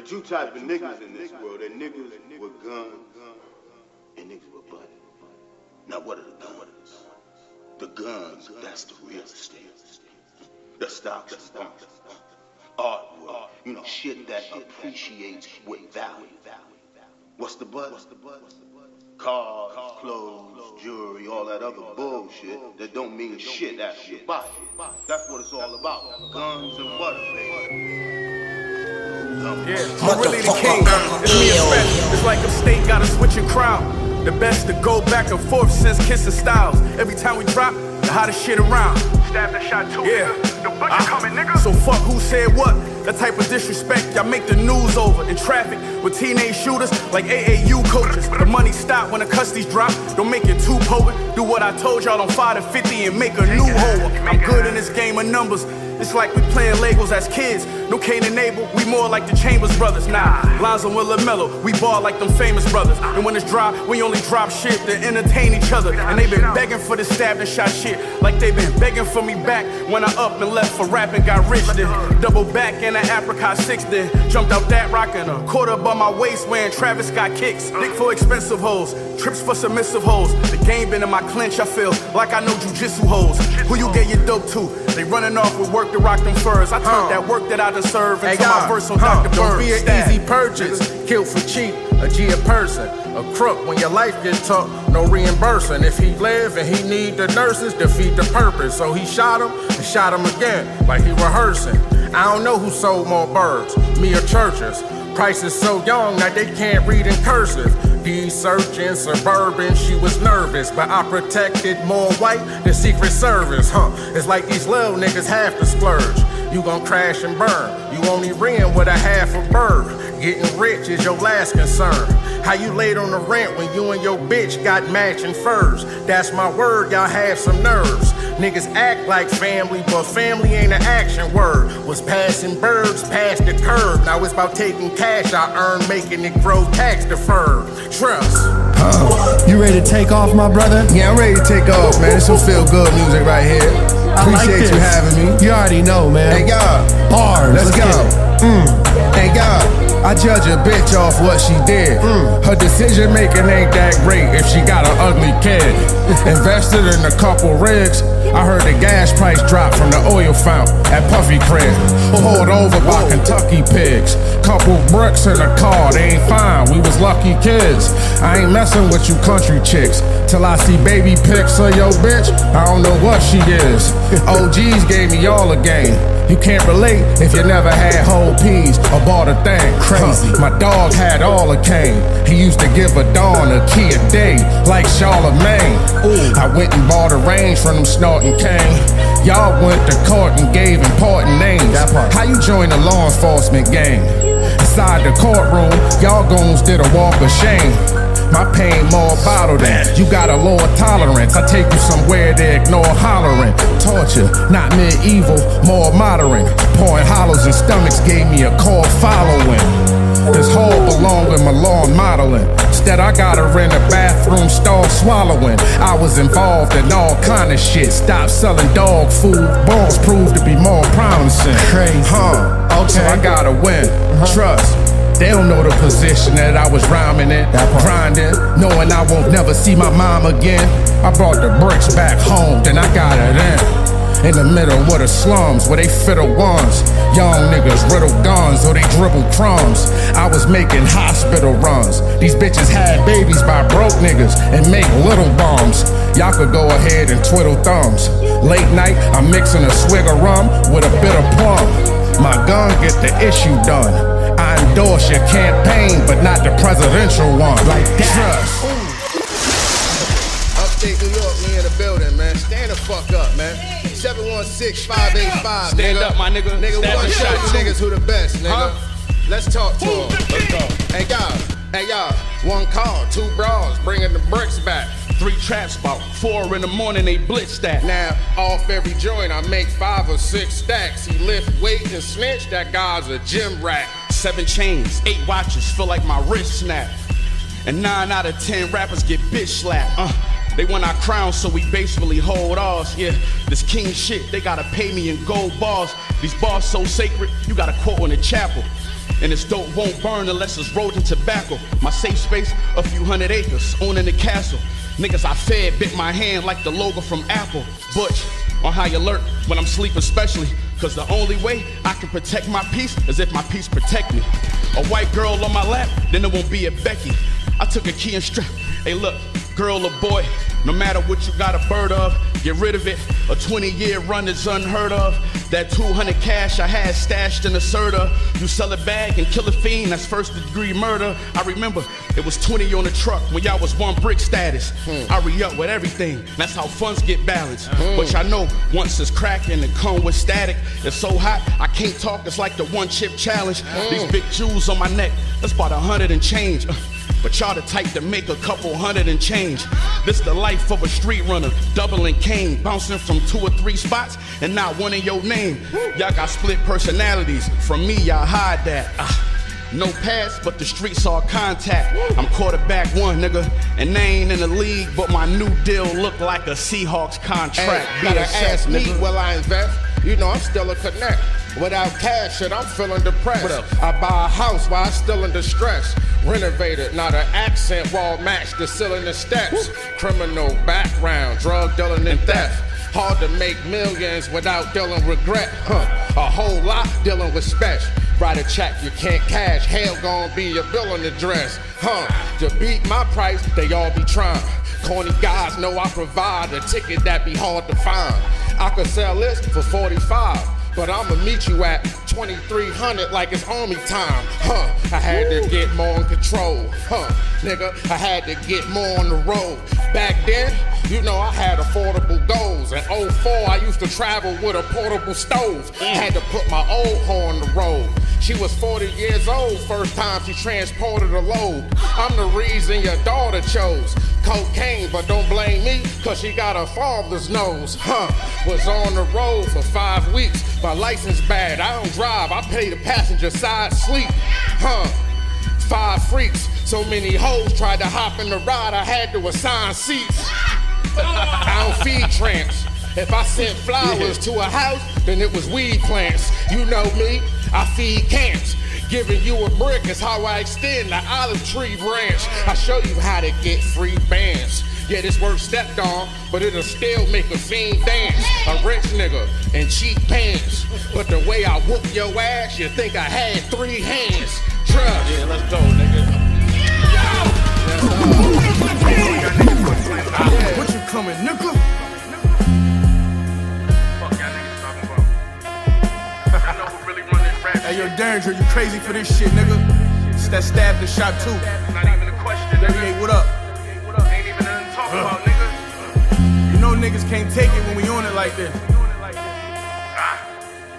There are two types of niggas in this world. There are niggas with guns and niggas with butt. Now what are the guns? The guns, that's the real estate. The stocks, artwork, you know, shit that appreciates with value. What's the butt? Cars, clothes, jewelry, all that other bullshit that don't mean shit after you buy it. That's what it's all about. Guns and butter, baby. Yeah, I'm really the king. It's me and Spesh. It's like a state got a switching crown. The best to go back and forth since Kissing Styles. Every time we drop, the hottest shit around. Stabbed and shot too, yeah. Nigga. The butcher coming, nigga. So fuck who said what. That type of disrespect, y'all make the news over. In traffic with teenage shooters like AAU coaches. The money stop when the custodies drop. Don't make it too potent. Do what I told y'all, don't fire the 50 and make a new hole. I'm good in this game of numbers. It's like we playing Legos as kids. No Cain and Abel, we more like the Chambers brothers. Nah, Lonzo and LaMelo, we ball like them famous brothers. And when it's dry, we only drop shit to entertain each other. And they been begging for the stabbed and shot shit, like they been begging for me back when I up and left for rap and got rich. Then double back in an apricot 6, then jumped out that rock and a quarter above my waist wearing Travis Scott kicks. Dick for expensive hoes, trips for submissive hoes. The game been in my clinch, I feel like I know jujitsu hoes. Who you get your dope to? They running off with work to rock them furs. I turned that work that I deserve into my verse on Dr. Bird. Don't be an easy purchase, killed for cheap, a G a person, a crook when your life gets took, no reimbursing. If he live and he need the nurses, defeat the purpose. So he shot him and shot him again, like he rehearsing. I don't know who sold more birds, me or churches. Price is so young that they can't read in cursive. He searching suburban, she was nervous, but I protected more white than Secret Service, It's like these little niggas have to splurge. You gon' crash and burn, you only ran with a half a bird. Getting rich is your last concern. How you late on the rent when you and your bitch got matching furs? That's my word, y'all have some nerves. Niggas act like family, but family ain't an action word. Was passing birds past the curb. Now it's about taking cash I earned, making it grow tax deferred. Trust. You ready to take off, my brother? Yeah, I'm ready to take off, man. It's some feel-good music right here. Appreciate you having me. You already know, man. Hey, y'all. Bars. Let's go. Hey, y'all. I judge a bitch off what she did. Her decision making ain't that great if she got an ugly kid. Invested in a couple rigs. I heard the gas price drop from the oil fountain at Puffy Crib. Pulled over by Kentucky pigs. Couple bricks in the car, they ain't fine. We was lucky kids. I ain't messing with you country chicks till I see baby pics of your bitch. I don't know what she is. OGs gave me all a game. You can't relate if you never had whole peas or bought a thing. Crazy. My dog had all a cane. He used to give a dawn a key a day, like Charlemagne. I went and bought a range from them snorting cane. Y'all went to court and gave important names. How you join the law enforcement gang? Inside the courtroom, y'all goons did a walk of shame. My pain more bottled in. You got a lower tolerance. I take you somewhere they ignore hollering. Torture, not medieval, more modern. Pouring hollows in stomachs gave me a cold following. This hole belonged in my lawn modeling. Instead, I got her in the bathroom stall swallowing. I was involved in all kind of shit. Stopped selling dog food. Balls proved to be more promising. Crazy. Okay. So I gotta win. Trust. They don't know the position that I was rhyming in, grinding, knowing I won't never see my mom again. I brought the bricks back home, then I got it in the middle of the slums where they fiddle ones. Young niggas riddle guns or they dribble crumbs. I was making hospital runs. These bitches had babies by broke niggas and make little bombs. Y'all could go ahead and twiddle thumbs. Late night, I'm mixing a swig of rum with a bit of plum. My gun get the issue done. I endorse your campaign, but not the presidential one. Like that. Upstate New York, me in the building, man. Stand the fuck up, man. 716-585. Stand up, my nigga. Nigga, we gonna show you niggas who the best, nigga. Let's talk to them. Let's go. Hey y'all. One car, 2 bras, bringing the bricks back. 3 traps, about 4 in the morning, they blitz that. Now, off every joint, I make 5 or 6 stacks. He lift weight and snitch, that guy's a gym rat. 7 chains, 8 watches, feel like my wrist snap. And 9 out of 10 rappers get bitch slapped. They want our crown, so we basically hold ours. Yeah, this king shit, they gotta pay me in gold bars. These bars so sacred, you gotta quote in the chapel. And this dope won't burn unless it's rolled in tobacco. My safe space, a few hundred acres, owning the castle. Niggas I fed bit my hand like the logo from Apple. Butch, on high alert when I'm sleeping especially. Cause the only way I can protect my peace is if my peace protect me. A white girl on my lap, then it won't be a Becky. I took a key and strap. Hey look, girl or boy, no matter what you got a bird of, get rid of it. A 20-year run is unheard of. That 200 cash I had stashed in a Serta. You sell a bag and kill a fiend, that's first degree murder. I remember it was 20 on the truck when y'all was 1 brick status. I re-up with everything, that's how funds get balanced. But y'all know once it's cracking and come with static. It's so hot, I can't talk, it's like the 1 chip challenge. These big jewels on my neck, that's about 100 and change. But y'all the type to make a couple hundred and change. This the life of a street runner, doubling cane, bouncing from 2 or 3 spots and not one in your name. Y'all got split personalities, from me y'all hide that. No pass, but the streets all contact. I'm quarterback 1, nigga, and they ain't in the league, but my new deal look like a Seahawks contract. Hey, gotta ask me, will I invest? You know I'm still a connect. Without cash, shit, I'm feeling depressed. I buy a house while I'm still in distress. Renovated, not an accent wall match the ceiling and steps. Criminal background, drug dealing and theft. Hard to make millions without dealing regret. A whole lot dealing with Spesh. Write a check you can't cash, hell gon' be your billing address. To beat my price, they all be trying. Corny guys know I provide a ticket that be hard to find. I could sell this for 45. But I'ma meet you at 2300 like it's army time. I had to get more in control. Nigga, I had to get more on the road. Back then, you know I had affordable goals. In 04, I used to travel with a portable stove. Had to put my old hoe on the road. She was 40 years old first time she transported a load. I'm the reason your daughter chose cocaine, but don't blame me, cause she got her father's nose. Was on the road for 5 weeks. My license bad, I don't drive, I pay the passenger side sleep. 5 freaks, so many hoes tried to hop in the ride, I had to assign seats. I don't feed tramps. If I sent flowers to a house, then it was weed plants. You know me, I feed camps. Giving you a brick is how I extend the olive tree branch. I show you how to get free bands. Yeah, this word stepped on, but it'll still make a fiend dance. A rich nigga in cheap pants. But the way I whoop your ass, you think I had 3 hands. Trust. Yeah, let's go, nigga. What you coming, nigga? Fuck y'all niggas talking about. I know who really run this rap. Hey, yo, Derringer, you crazy for this shit, nigga? It's that stabbed and shot too. It's not even a question, nigga. 38, what up? Ain't even nothing to talk about, nigga. You know niggas can't take it when we on it like this.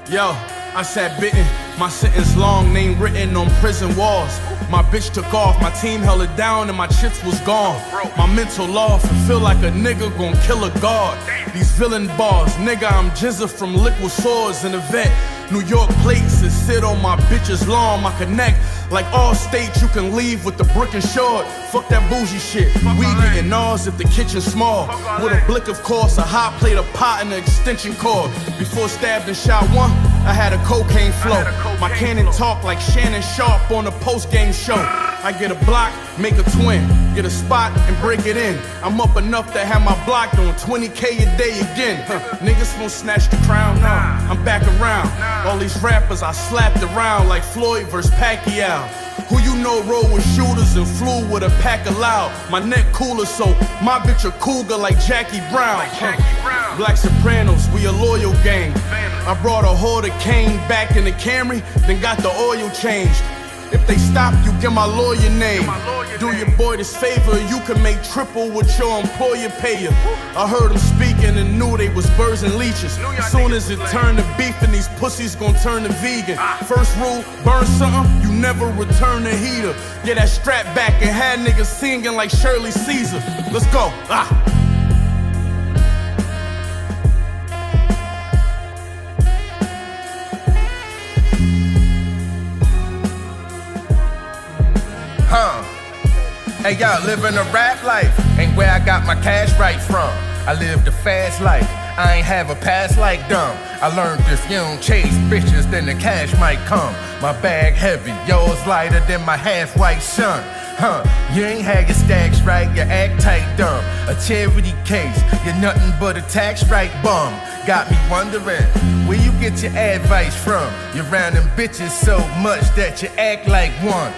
Yo, I sat bitten, my sentence long, name written on prison walls. My bitch took off, my team held it down and my chips was gone. My mental off and feel like a nigga gon' kill a guard. These villain bars, nigga, I'm Jizza from Liquid Swords in the vet. New York plates and sit on my bitch's lawn. My connect, like all states, you can leave with the brick and short. Fuck that bougie shit, we getting ours if the kitchen's small. With a blick, of course, a hot plate, a pot, and an extension cord. Before stabbed and shot 1, I had a cocaine flow. My cannon talk like Shannon Sharp on a post-game show. I get a block, make a twin, get a spot and break it in. I'm up enough to have my block doing 20K a day again. Niggas won't snatch the crown, nah, I'm back around. All these rappers I slapped around like Floyd versus Pacquiao. Who you know roll with shooters and flew with a pack of loud. My neck cooler, so my bitch a cougar like Jackie Brown. Black Sopranos, we a loyal gang. I brought a hoard of cane back in the Camry, then got the oil changed. If they stop, you get my lawyer name. Do your boy this favor, you can make triple what your employer pay you. I heard them speaking and knew they was birds and leeches. Soon as it turned to beef and these pussies gon' turn to vegan. First rule, burn something, you never return the heater. Get that strap back and had niggas singing like Shirley Caesar. Let's go. Hey, y'all, living a rap life ain't where I got my cash right from. I lived a fast life, I ain't have a past like dumb. I learned if you don't chase bitches, then the cash might come. My bag heavy, yours lighter than my half-white son. You ain't had your stacks right, you act tight dumb. A charity case, you're nothing but a tax right bum. Got me wondering, where you get your advice from? You're round them bitches so much that you act like one.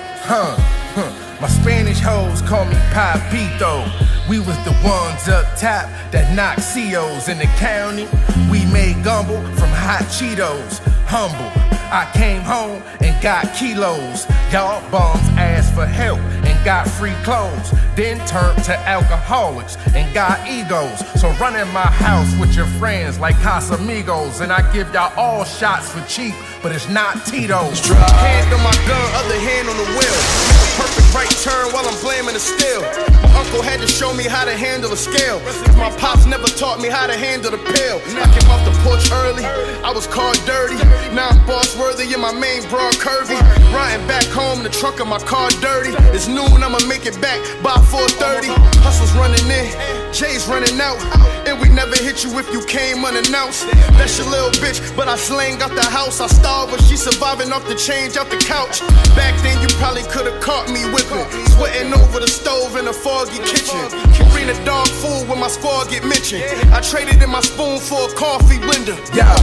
My Spanish hoes call me Papito. We was the ones up top that knocked COs in the county. We made gumbo from hot Cheetos. Humble, I came home and got kilos. Y'all bums asked for help and got free clothes. Then turned to alcoholics and got egos. So run in my house with your friends like Casamigos. And I give y'all all shots for cheap, but it's not Tito's. Hand on my gun, other hand on the wheel. Make a perfect right turn while I'm blaming the steel. My uncle had to show me how to handle a scale. Cause my pops never taught me how to handle the pill. I came off the porch early, I was called dirty. Now I'm boss worthy and my main broad curvy. Riding back home in the trunk of my car dirty. It's noon, I'ma make it back by 4:30. Hustle's running in, Jay's running out. And we never hit you if you came unannounced. That's your little bitch, but I slang out the house. I starved, but she surviving off the change out the couch. Back then you probably could've caught me whipping, sweating over the stove in a foggy kitchen. Bring the dog food when my squad get mentioned. I traded in my spoon for a coffee blender. Yeah,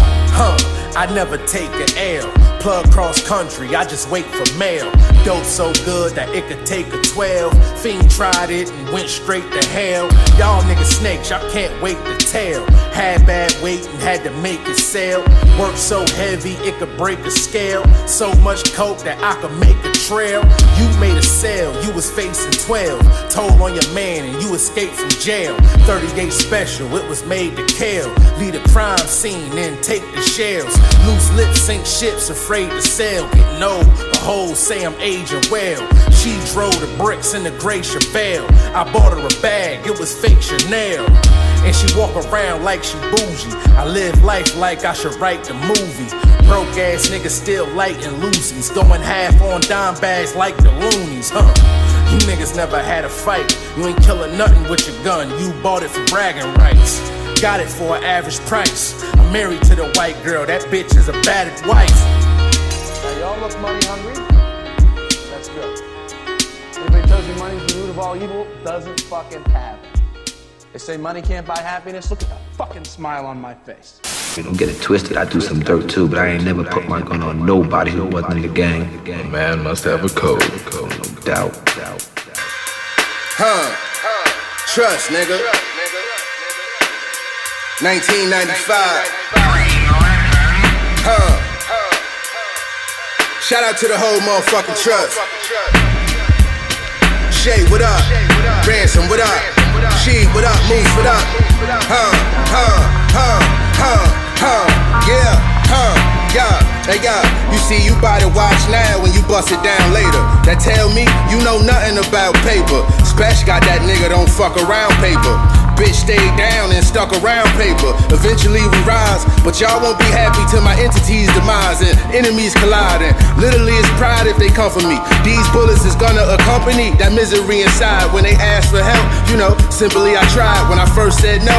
I never take an L. Plug cross country, I just wait for mail. Dope so good that it could take a 12. Fiend tried it and went straight to hell. Y'all niggas snakes, y'all can't wait to tell. Had bad weight and had to make it sell. Work so heavy it could break a scale. So much coke that I could make a trail. You made a sale, you was facing 12. Told on your man and you escaped from jail. 38 special, it was made to kill. Leave the crime scene, then take the shells. Loose lips sink ships, afraid to sail. Getting old, the hoes say I'm aging well. She drove the bricks in the gray Chevelle. I bought her a bag, it was fake Chanel. And she walk around like she bougie. I live life like I should write the movie. Broke ass niggas still lighting loosies. Going half on dime bags like the loonies, You niggas never had a fight. You ain't killing nothing with your gun. You bought it for bragging rights. Got it for an average price. I'm married to the white girl. That bitch is a battered wife. Now y'all look money hungry? That's good. Anybody tells you money's the root of all evil doesn't fucking have it. They say money can't buy happiness. Look at that fucking smile on my face. Don't get it twisted, I do some dirt too, but I ain't never put my gun on nobody who wasn't in the gang. A man must have a code. No doubt. Trust, nigga. 1995. Shout out to the whole motherfucking trust. Shay, what up? Ransom, what up? She, what up? Moose, what up? Yeah. Hey, you see, you buy the watch now when you bust it down later. That tell me you know nothing about paper. Spesh got that nigga don't fuck around paper. Bitch stayed down and stuck around paper. Eventually we rise, but y'all won't be happy till my entity's demise and enemies colliding. Literally it's pride if they come for me. These bullets is gonna accompany that misery inside. When they ask for help, simply I tried. When I first said no,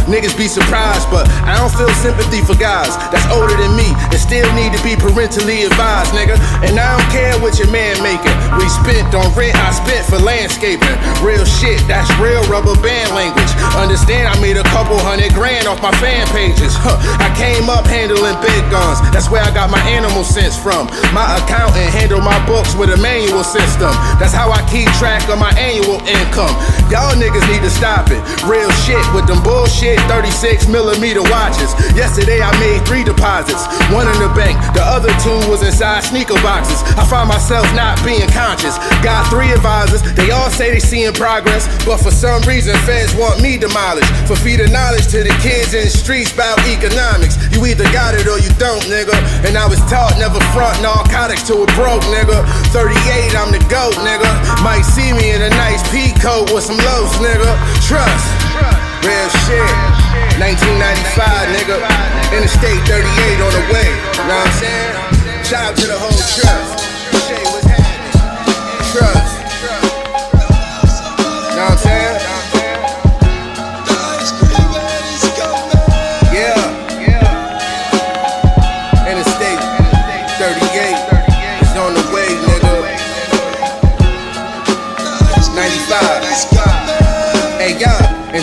niggas be surprised. But I don't feel sympathy for guys that's older than me and still need to be parentally advised, nigga. And I don't care what your man making. We spent on rent, I spent for landscaping. Real shit, that's real rubber band language. Understand I made a couple $100 grand off my fan pages. I came up handling big guns. That's where I got my animal sense from. My accountant handle my books with a manual system. That's how I keep track of my annual income. Y'all niggas need to stop it. Real shit with them bullshit 36mm watches. Yesterday I made 3 deposits. One in the bank, the other 2 was inside sneaker boxes. I find myself not being conscious. Got 3 advisors, they all say they seeing progress, but for some reason feds want me demolished. For feeding knowledge to the kids in the streets about economics. You either got it or you don't, nigga. And I was taught never front narcotics to a broke nigga. 38, I'm the GOAT, nigga. Might see me in a nice pea coat with some lows, nigga. Trust, real shit. 1995, nigga. Interstate 38 on the way. Know what I'm saying? Shout out to the whole trust. Trust.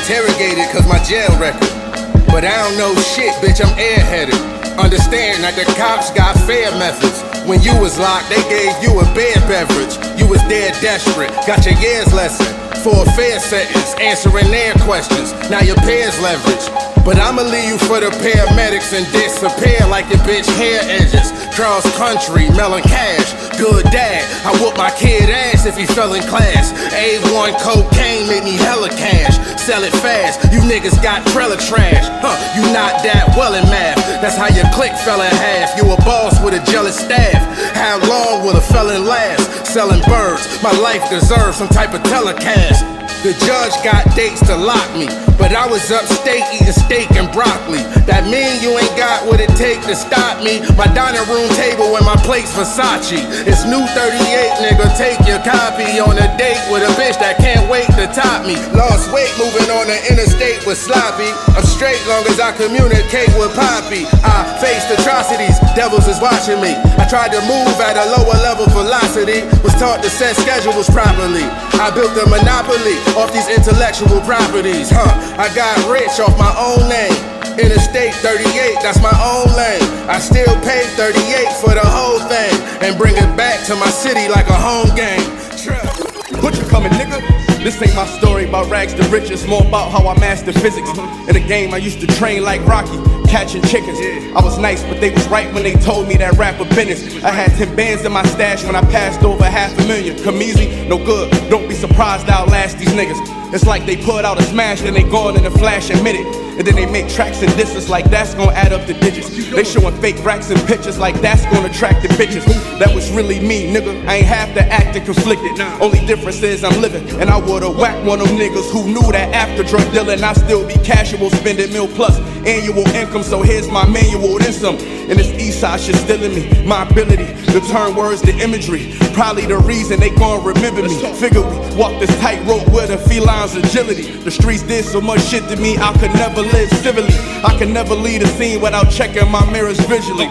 interrogated cause my jail record. But I don't know shit, bitch, I'm airheaded. Understand that the cops got fair methods. When you was locked, they gave you a beer beverage. You was dead desperate, got your year's lesson. For a fair sentence, answering their questions. Now your peers leverage. But I'ma leave you for the paramedics and disappear like your bitch hair edges. Cross country, melon cash, good dad. I whoop my kid ass if he fell in class. A1 cocaine made me hella cash. Sell it fast, you niggas got trailer trash. You not that well in math. That's how your clique fell in half. You a boss with a jealous staff. How long will a felon last? Selling birds, my life deserves some type of telecast. The judge got dates to lock me, but I was upstate eating steak and broccoli. That mean you ain't got what it take to stop me. My dining room table and my plate's Versace. It's new 38, nigga, take your copy. On a date with a bitch that can't wait to top me. Lost weight moving on the interstate with sloppy. I'm straight long as I communicate with Poppy. I faced atrocities, devils is watching me. I tried to move at a lower level velocity. Was taught to set schedules properly. I built a monopoly off these intellectual properties, I got rich off my own name. Interstate 38, that's my own lane. I still pay 38 for the whole thing and bring it back to my city like a home game. Butcher coming, nigga. This ain't my story about rags to riches, more about how I mastered physics. In the game, I used to train like Rocky, catching chickens. I was nice, but they was right when they told me that rapper business. I had 10 bands in my stash when I passed over $500,000. Come easy, no good. Don't be surprised I'll last these niggas. It's like they put out a smash, then they gone in a flash and minute. And then they make tracks and disses like that's gonna add up the digits. They showing fake racks and pictures like that's gonna attract the bitches. That was really me, nigga. I ain't have to act and conflicted. Only difference is I'm living. And I would've whacked one of them niggas who knew that after drug dealing I still be casual, spending mil plus annual income. So here's my manual, then some. And this east side shit still in me. My ability to turn words to imagery. Probably the reason they gon' remember me. Figure we walk this tightrope with a feline's agility. The streets did so much shit to me I could never live civilly. I can never leave a scene without checking my mirrors visually.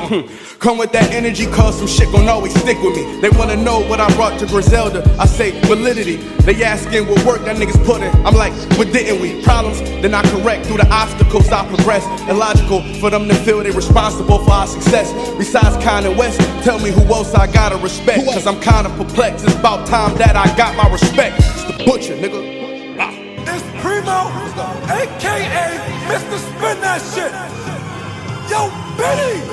Come with that energy, cause some shit gon' always stick with me. They wanna know what I brought to Griselda. I say validity. They asking what work that niggas put in. I'm like, what didn't we? Problems, then I correct through the obstacles I progress. Illogical for them to feel they responsible for our success. Besides Kanye West, tell me who else I gotta respect. Cause I'm kinda perplexed. It's about time that I got my respect. It's the Butcher, nigga. It's Primo, a.k.a. Mr. Spin That Shit. Yo, Benny!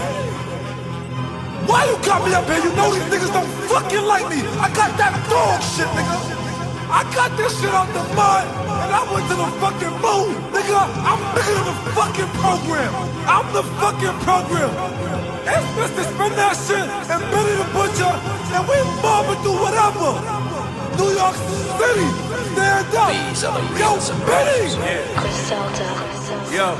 Why you got me up here? You know these niggas don't fucking like me. I got that dog shit, nigga. I got this shit out the mud, and I went to the fucking moon. Nigga, I'm bigger than the fucking program. I'm the fucking program. It's Mr. Spin That Shit and Benny the Butcher, and we mobbing through whatever. New York City, stand up. Yo, Benny! Yo,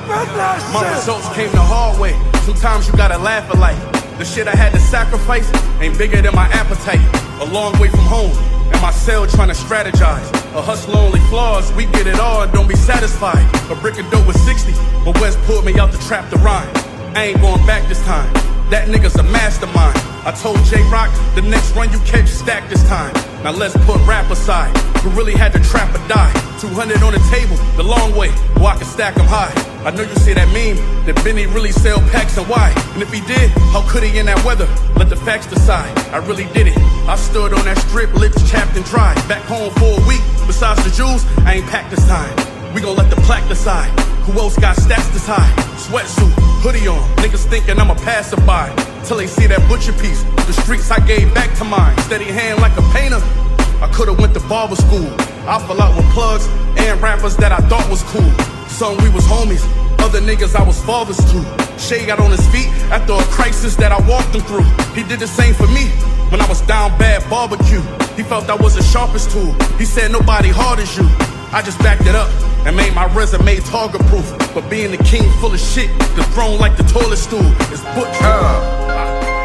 my results came the hard way. Sometimes you gotta laugh at life. The shit I had to sacrifice ain't bigger than my appetite. A long way from home, in my cell trying to strategize. A hustler only flaws, we get it all and don't be satisfied. A brick of dope was 60, but West pulled me out the trap to rhyme. I ain't going back this time. That nigga's a mastermind. I told J-Rock, the next run you catch, stack this time. Now let's put rap aside. We really had to trap or die. 200 on the table, the long way, or I can stack them high. I know you see that meme, that Benny really sell packs and why. And if he did, how could he in that weather? Let the facts decide. I really did it. I stood on that strip, lips chapped and dry. Back home for a week, besides the jewels, I ain't packed this time. We gon' let the plaque decide. Who else got stats this high? Sweatsuit, hoodie on, niggas thinking I'm a passerby. Till they see that butcher piece, the streets I gave back to mine. Steady hand like a painter, I could've went to barber school. I fell out with plugs and rappers that I thought was cool. Some we was homies, other niggas I was fathers to. Shay got on his feet after a crisis that I walked him through. He did the same for me when I was down bad barbecue. He felt I was the sharpest tool. He said nobody hard as you. I just backed it up and made my resume target proof. But being the king full of shit, the throne like the toilet stool, is Butcher.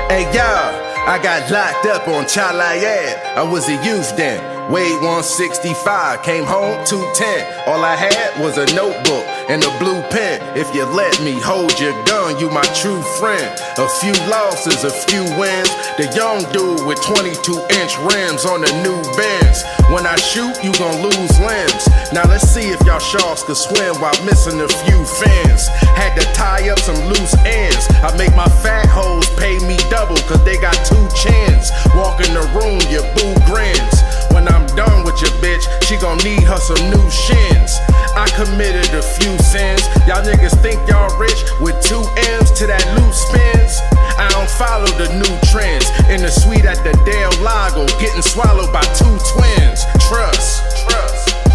Hey y'all, I got locked up on Charlie Ave. I was a youth then. Weighed 165, came home 210. All I had was a notebook and a blue pen. If you let me hold your gun, you my true friend. A few losses, a few wins. The young dude with 22-inch rims on the new Benz. When I shoot, you gon' lose limbs. Now let's see if y'all sharks could swim while missing a few fins. Had to tie up some loose ends. I make my fat hoes pay me double, cause they got 2 chins. Walk in the room, your boo grins. When I'm done with your bitch, she gon' need her some new shins. I committed a few sins. Y'all niggas think y'all rich with 2 M's to that loose spins. I don't follow the new trends. In the suite at the Del Lago, getting swallowed by 2 twins. Trust.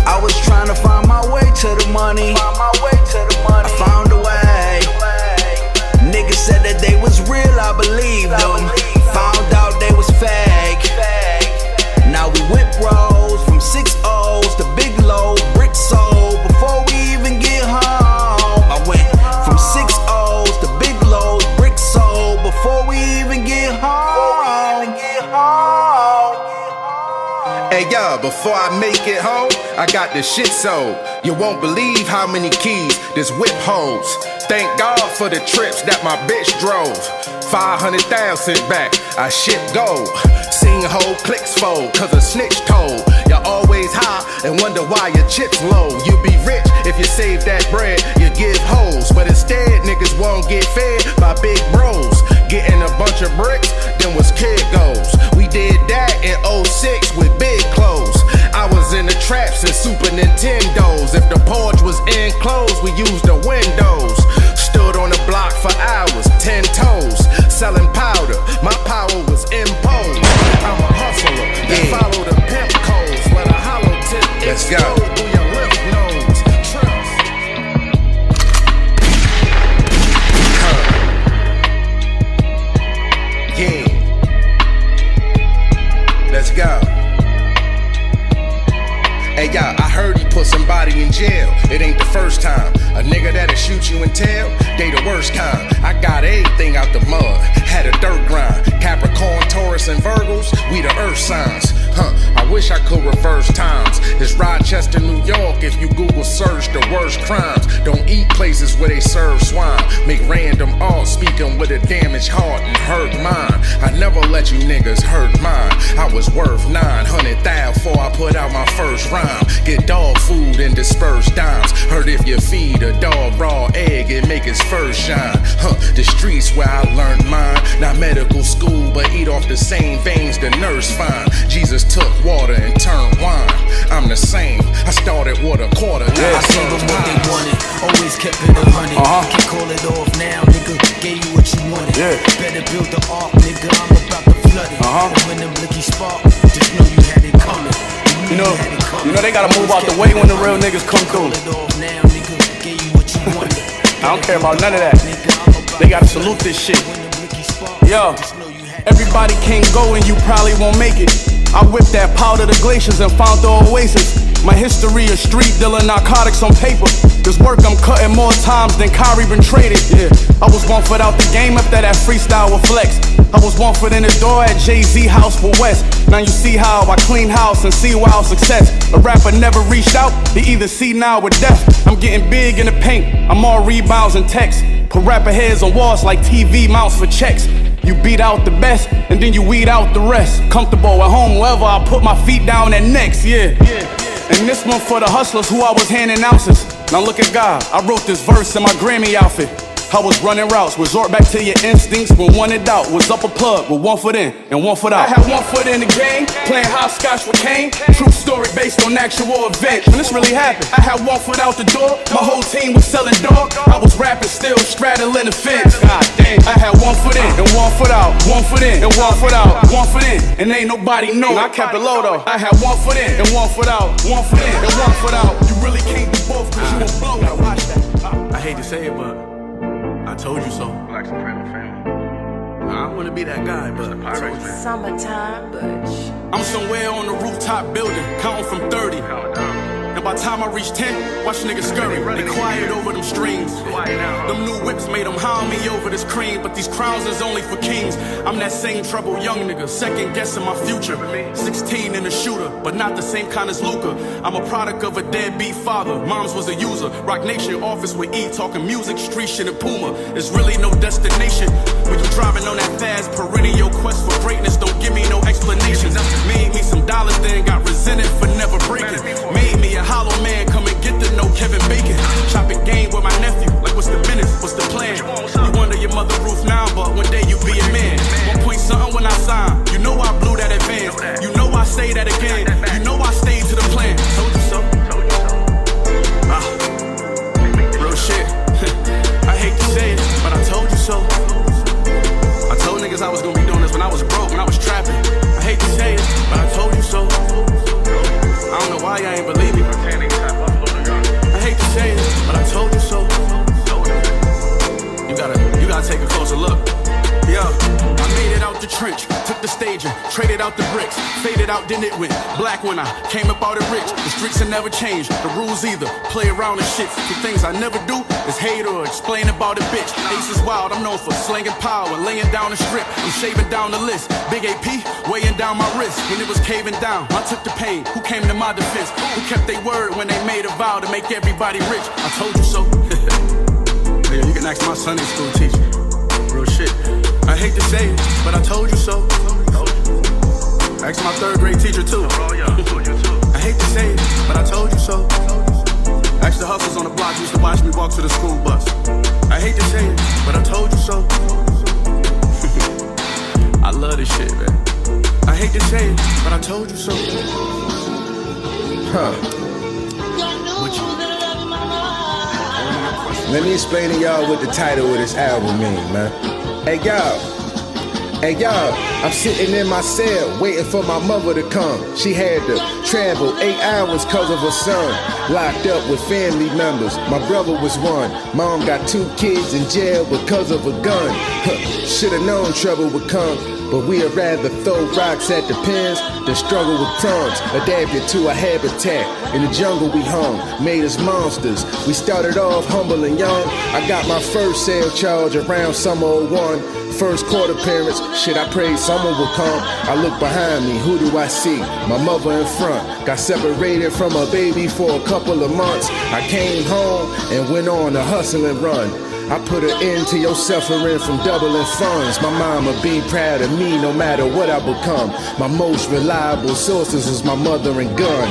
I was trying to find my way to the money. I found a way. Niggas said that they was real, I believed them. Found out they was fake. Now we whip rolls from 6 O's to big lows, brick sold before we even get home. I went from 6 O's to big lows, brick sold before we even get home. Hey y'all, before I make it home, I got the shit sold. You won't believe how many keys this whip holds. Thank God for the trips that my bitch drove. 500,000 back, I ship gold. Seen whole clicks fold, cause a snitch told. You're always high and wonder why your chips low. You be rich if you save that bread, you give hoes. But instead, niggas won't get fed by big bros. Getting a bunch of bricks, then was kid goals. We did that in 06 with big clothes. I was in the traps and Super Nintendos. If the porch was enclosed, we used the windows. Stood on the block for hours, 10 toes, selling powder. My power was imposed. I'm a hustler that follow the pimp codes. Let a hollow tip explode through your lymph nodes. Trust. Yeah. Let's go. Hey y'all, I heard he put somebody in jail. It ain't the first time. A nigga that'll shoot you and tell, they the worst kind. I got everything out the mud, had a dirt grind. Capricorn, Taurus, and Virgos, we the earth signs. I wish I could reverse times. It's Rochester, New York, if you Google search the worst crimes. Don't eat places where they serve swine. Make random art, speaking with a damaged heart and hurt mine. I never let you niggas hurt mine. I was worth 900,000 before I put out my first rhyme. Get dog food and disperse dimes. Heard if you feed a dog raw egg, it make its fur shine. The streets where I learned mine. Not medical school, but eat off the same veins the nurse find. Jesus took water and turned wine. I'm the same. I started with a quarter. I gave them what they wanted. Always kept it 100. Can't call it off now, nigga. Gave you what you wanted. Better build the ark, nigga. I'm about to flood it. And when them blicky spark, just know you had it coming. You know they gotta move out the way when the real niggas come through. I don't care about none of that. They gotta salute this shit. Yo, everybody can't go and you probably won't make it. I whipped that powder the glaciers and found the oasis. My history of street dealing narcotics on paper. This work I'm cutting more times than Kyrie been traded. Yeah, I was 1 foot out the game after that freestyle with Flex. I was 1 foot in the door at Jay-Z house for West. Now you see how I clean house and see wild success. A rapper never reached out, they either see now or death. I'm getting big in the paint, I'm all rebounds and texts. Put rapper heads on walls like TV mounts for checks. You beat out the best, and then you weed out the rest. Comfortable at home, wherever I put my feet down at next, yeah. And this one for the hustlers who I was handing ounces. Now look at God, I wrote this verse in my Grammy outfit. I was running routes, resort back to your instincts when one in doubt. Was up a plug with 1 foot in and 1 foot out. I had 1 foot in the game, playing hopscotch with Kane. True story based on actual events, and this really happened. I had 1 foot out the door, my whole team was selling dog. I was rapping still, straddling the fence. God damn, I had 1 foot in and 1 foot out, 1 foot in and 1 foot out, 1 foot in, and ain't nobody know. I kept it low though. I had 1 foot in and 1 foot out, 1 foot in and 1 foot out. You really can't do both cause you a blow. Now watch that. I hate to say it, but I told you so. Black Soprano family. I don't wanna be that guy, but Summertime, Butch. I'm somewhere on the rooftop building, counting from 30. And by the time I reach 10, watch niggas scurry. They quiet over them streams. Them new whips made them hound me over this cream. But these crowns is only for kings. I'm that same troubled young nigga, second guessing my future. 16 and a shooter, but not the same kind as Luca. I'm a product of a deadbeat father. Mom's was a user. Rock Nation office with E, talking music, street shit and Puma. There's really no destination when you driving on that fast perennial quest for greatness. Don't give me no explanations. Made me some dollars, then got resented for never breaking. Made me a hollow man, come and get to know Kevin Bacon. Chopping game with my nephew, like what's the business, what's the plan? You under your mother roof now, but one day you be a man. 1 point something when I signed, you know I blew that advance. You know I say that again, you know I stayed to the plan. Told you so. Real shit. I hate to say it, but I told you so. I told niggas I was gonna be doing this when I was broke, when I was trapping. I hate to say it, but I told you so. I don't know why y'all ain't believe me. I hate to say it, but I told you so. You gotta take a closer look. Yo, I made it out the trench, took the stage and traded out the bricks. Faded out, then it went black when I came up out of rich. The streets have never changed, the rules either. Play around and shit. The things I never do is hate or explain about a bitch. Ace is wild, I'm known for slinging power, laying down the strip. I'm shaving down the list. Big AP, weighing down my wrist. When it was caving down, I took the pain. Who came to my defense? Who kept their word when they made a vow to make everybody rich? I told you so. Yeah, you can ask my Sunday school teacher. Real shit. I hate to say it, but I told you so. Ask my 3rd grade teacher too. I hate to say it, but I told you so. Ask the hustlers on the block who used to watch me walk to the school bus. I hate to say it, but I told you so. I love this shit, man. I hate to say it, but I told you so. Let me explain to y'all what the title of this album mean, man. Hey y'all, I'm sitting in my cell waiting for my mother to come. She had to travel 8 hours cause of her son. Locked up with family members, my brother was one. Mom got 2 kids in jail because of a gun. Should've known trouble would come, but we'd rather throw rocks at the pens than struggle with crumbs. Adapted to a habitat, in the jungle we hung, made us monsters. We started off humble and young. I got my first cell charge around summer 01. First court appearance, shit, I prayed someone would come. I look behind me, who do I see? My mother in front. Got separated from her baby for a couple of months. I came home and went on to hustle and run. I put an end to your suffering from doubling funds. My mama be proud of me no matter what I become. My most reliable sources is my mother and gun,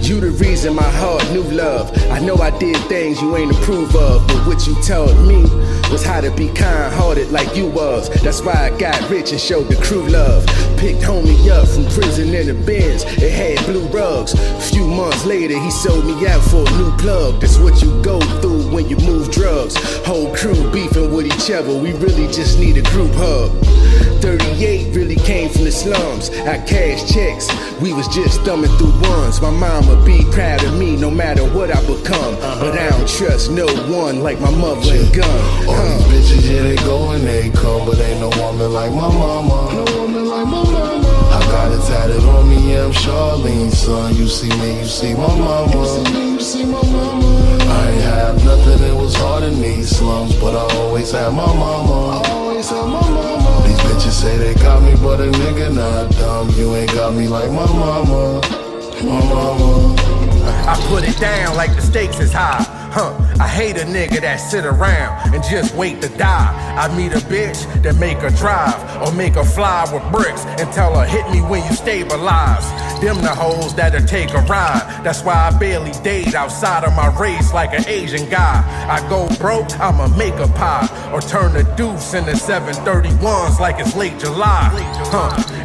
You the reason my heart knew love. I know I did things you ain't approve of, but what you taught me was how to be kind-hearted like you was. That's why I got rich and showed the crew love. Picked homie up from prison in the Benz. It had blue rugs. Few months later, he sold me out for a new plug. That's what you go through when you move drugs. Whole crew beefing with each other. We really just need a group hug. 38 really came from the slums. I cashed checks. We was just thumbing through ones. My mama be proud of me no matter what I become. But I don't trust no one like my mother and gun. All these bitches, yeah, they go and they come, but ain't no woman like my mama. No woman like my mama. I got it tatted on me, yeah, I'm Charlene's son. You see me, you see my mama. You see me, you see my mama. I ain't have nothing, it was hard in these slums, but I always had my mama. I always had my mama. These bitches say they got me, but a nigga not dumb. You ain't got me like my mama. My mama. I put it down like the stakes is high. I hate a nigga that sit around and just wait to die. I meet a bitch that make her drive or make her fly with bricks and tell her hit me when you stabilize. Them the hoes that'll take a ride. That's why I barely date outside of my race like an Asian guy. I go broke, I'ma make a pie or turn the deuce into 731s like it's late July.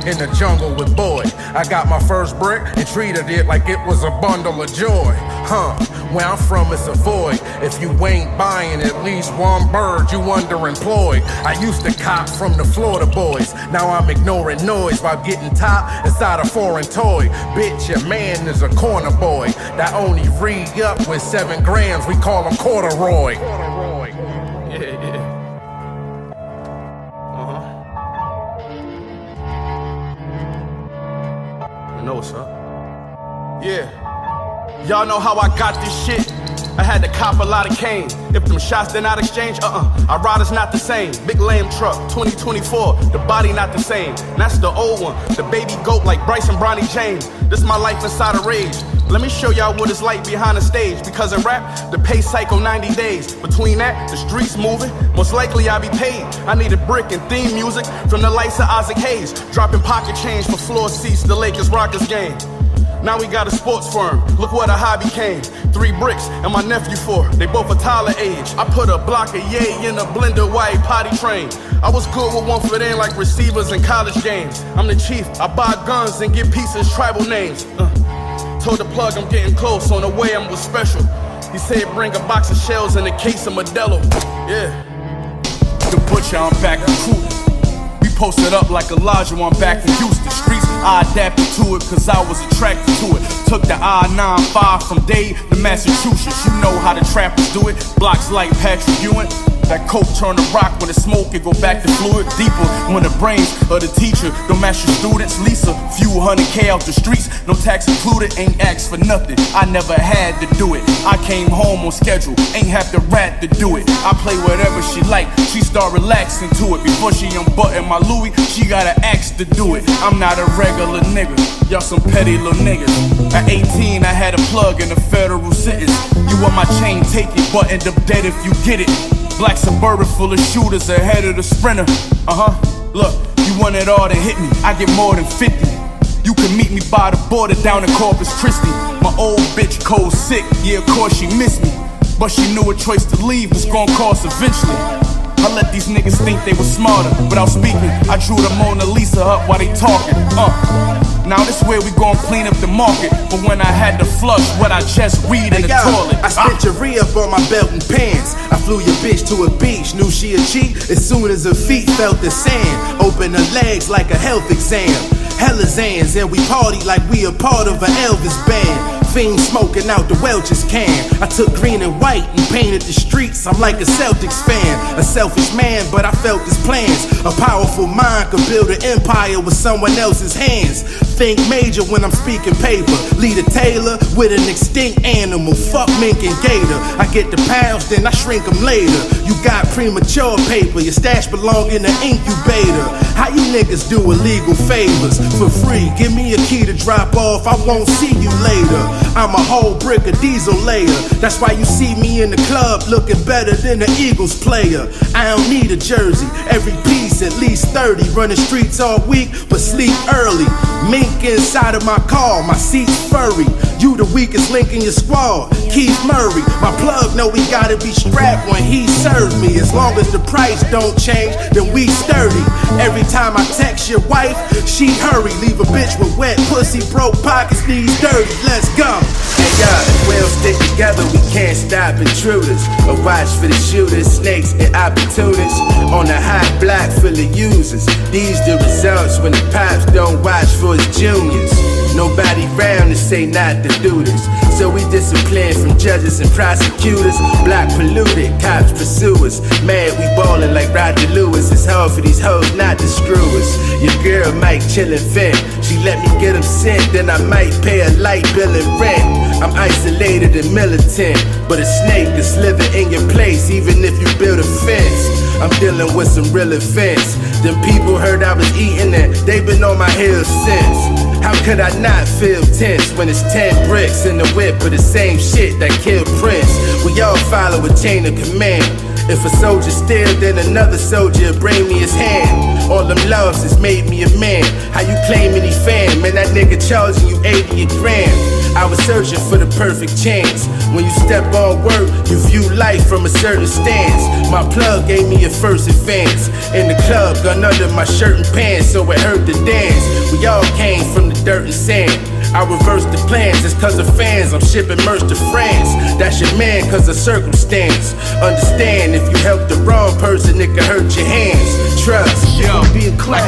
In the jungle with boy, I got my first brick and treated it like it was a bundle of joy. Where I'm from it's a void. If you ain't buying at least one bird, you underemployed. I used to cop from the Florida boys. Now I'm ignoring noise while getting top inside a foreign toy. Bitch, your man is a corner boy that only re-up with 7 grams. We call him corduroy. Yeah. You know what's up? Yeah. Y'all know how I got this shit. I had to cop a lot of cane. If them shots did not exchange, our rider's not the same. Big lamb truck, 2024, the body not the same. And that's the old one, the baby goat like Bryce and Bronny James. This my life inside a rage. Let me show y'all what it's like behind the stage. Because in rap, the pay cycle 90 days. Between that, the streets moving, most likely I'll be paid. I need a brick and theme music from the lights of Isaac Hayes. Dropping pocket change for floor seats, the Lakers Rockets game. Now we got a sports firm, look what a hobby came. 3 bricks and my nephew 4, they both a Tyler age. I put a block of yay in a blender while he potty trained. I was good with 1 foot in like receivers in college games. I'm the chief, I buy guns and give pieces tribal names. Told the plug I'm getting close, on the way I'm with Special. He said bring a box of shells and a case of Modelo. Yeah. The butcher, I'm back recruiting. Posted up like Elijah, I'm back in Houston streets. I adapted to it cause I was attracted to it. Took the I-95 from Dade to Massachusetts. You know how the trappers do it. Blocks like Patrick Ewing. That coke turn to rock when it smoke, it go back to fluid. Deeper when the brains of the teacher don't match your students. Lisa, few $100K out the streets, no tax included. Ain't asked for nothing, I never had to do it. I came home on schedule, ain't have to rat to do it. I play whatever she like, she start relaxing to it. Before she unbutton my Louis, she gotta ask to do it. I'm not a regular nigga, y'all some petty little niggas. At 18, I had a plug in a federal sentence. You want my chain, take it, but end up dead if you get it. Black Suburban full of shooters ahead of the Sprinter. Look, you want it all to hit me, I get more than 50. You can meet me by the border down in Corpus Christi. My old bitch cold sick, yeah of course she missed me. But she knew a choice to leave was gonna cost eventually. I let these niggas think they were smarter. Without speaking, I drew the Mona Lisa up while they talking. Now this where we gon' clean up the market. But when I had to flush what I just read in the toilet. I spent your re-up on my belt and pants. I flew your bitch to a beach, knew she a cheat as soon as her feet felt the sand. Open her legs like a health exam. Hella Zans, and we party like we a part of an Elvis band. Fiend smoking out the Welch's can. I took green and white and painted the streets. I'm like a Celtics fan, a selfish man, but I felt his plans. A powerful mind could build an empire with someone else's hands. Think major when I'm speaking paper. Leader Taylor with an extinct animal. Fuck mink and gator. I get the pounds, then I shrink them later. You got premature paper, your stash belong in the incubator. How you niggas do illegal favors for free? Give me a key to drop off, I won't see you later. I'm a whole brick of diesel layer. That's why you see me in the club looking better than the Eagles player. I don't need a jersey, every piece at least 30. Running streets all week, but sleep early. Mink inside of my car, my seat's furry. You the weakest link in your squad, Keith Murray. My plug know we gotta be strapped when he served me. As long as the price don't change, then we sturdy. Every time I text your wife, she hurry. Leave a bitch with wet pussy, broke pockets, knees dirty. Let's go. Hey y'all, if we don't stick together, we can't stop intruders. Or watch for the shooters, snakes, and opportunists. On a hot block full of users. These the results when the pops don't watch for his juniors. Nobody round to say not to do this. So we discipline from judges and prosecutors. Block polluted, cops pursue us. Mad we ballin' like Roger Lewis. It's hard for these hoes not to screw us. Your girl might chill and vent. She let me get them sent, then I might pay a light bill and rent. I'm isolated and militant, but a snake is living in your place even if you build a fence. I'm dealing with some real events. Them people heard I was eating it, they been on my heels since. How could I not feel tense when it's 10 bricks in the whip of the same shit that killed Prince? We all follow a chain of command. If a soldier steal, then another soldier bring me his hand. All them loves has made me a man. How you claim any fan? Man, that nigga charging you 80 a grand. I was searching for the perfect chance. When you step on work, you view life from a certain stance. My plug gave me a first advance. In the club, gun under my shirt and pants, so it hurt to dance. We all came from the dirt and sand. I reversed the plans, it's cause of fans. I'm shipping merch to France. That's your man cause of circumstance. Understand, if you help the wrong person, it can hurt your hands. Trust, yo, I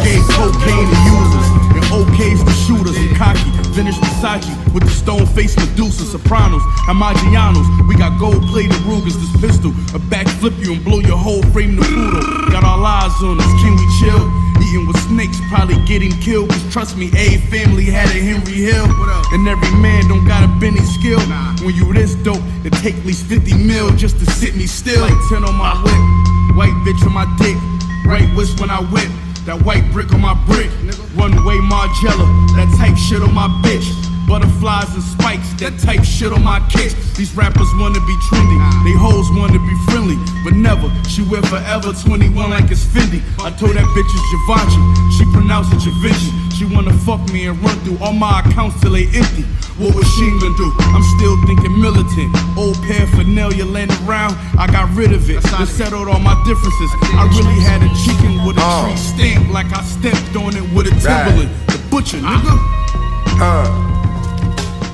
gave cocaine to users and OKs to shooters. I'm cocky, vintage Versace with the stone-faced Medusa. Sopranos, Amagianos, we got gold-plated Rugers. This pistol, a backflip you and blow your whole frame to Pluto. Got our eyes on us, can we chill? Eating with snakes, probably getting killed. Cause trust me, a family had a Henry Hill. And every man don't got a Benny skill. When you this dope, it take at least 50 mil just to sit me still. Like 10 on my whip, white bitch on my dick, right wrist when I whip. That white brick on my brick, runway Margiela, that type shit on my bitch. Butterflies and spikes, that type shit on my kicks. These rappers wanna be trendy, they hoes wanna be friendly, but never. She wear forever 21 like it's Fendi. I told that bitch it's Givenchy, she pronounced it Givenchy. She wanna fuck me and run through all my accounts till they empty. What was she gonna do? I'm still thinking militant. Old paraphernalia laying around, I got rid of it. Then settled all my differences. I really had a chicken with a tree stamp, like I stepped on it with a Timberland. The butcher, nigga.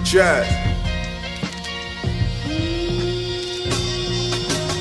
Judge.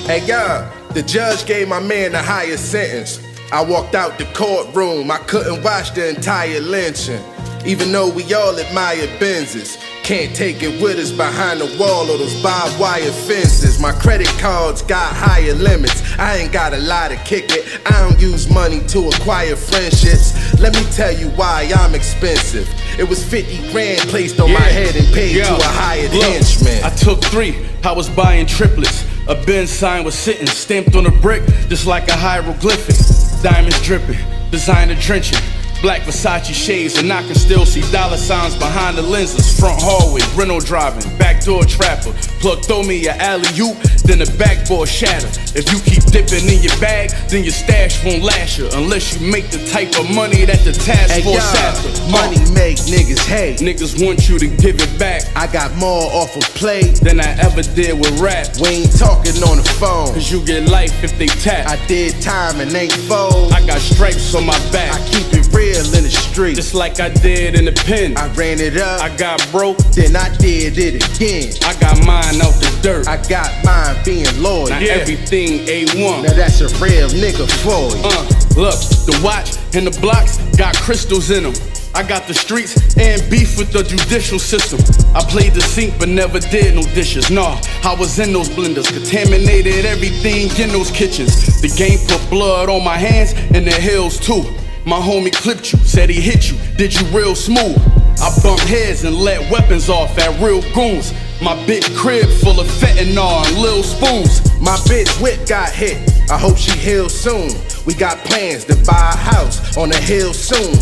Hey, y'all, the judge gave my man the highest sentence. I walked out the courtroom, I couldn't watch the entire lynching. Even though we all admire Benzes, can't take it with us behind the wall or those barbed wire fences. My credit cards got higher limits, I ain't got a lot to kick it. I don't use money to acquire friendships. Let me tell you why I'm expensive. It was 50 grand placed on my head and paid to a hired henchman. I took 3, I was buying triplets. A Benz sign was sitting, stamped on a brick, just like a hieroglyphic. Diamonds dripping, designer drenching. Black Versace shades, and I can still see dollar signs behind the lenses. Front hallway, rental driving, backdoor trapper. Plug throw me an alley-oop, then the backboard shatter. If you keep dipping in your bag, then your stash won't last you. Unless you make the type of money that the task force after. Money make niggas hate. Niggas want you to give it back. I got more off of play than I ever did with rap. We ain't talking on the phone, cause you get life if they tap. I did time and ain't fold. I got stripes on my back. I keep it real in the street, just like I did in the pen. I ran it up, I got broke, then I did it again. I got mine out the dirt, I got mine being loyal. Now everything A1. Now that's a real nigga for you. Look, the watch and the blocks got crystals in them. I got the streets and beef with the judicial system. I played the sink but never did no dishes. Nah, I was in those blenders, contaminated everything in those kitchens. The game put blood on my hands and the hills too. My homie clipped you, said he hit you, did you real smooth. I bumped heads and let weapons off at real goons. My bitch crib full of fentanyl and lil spoons. My bitch whip got hit, I hope she heals soon. We got plans to buy a house on the hill soon.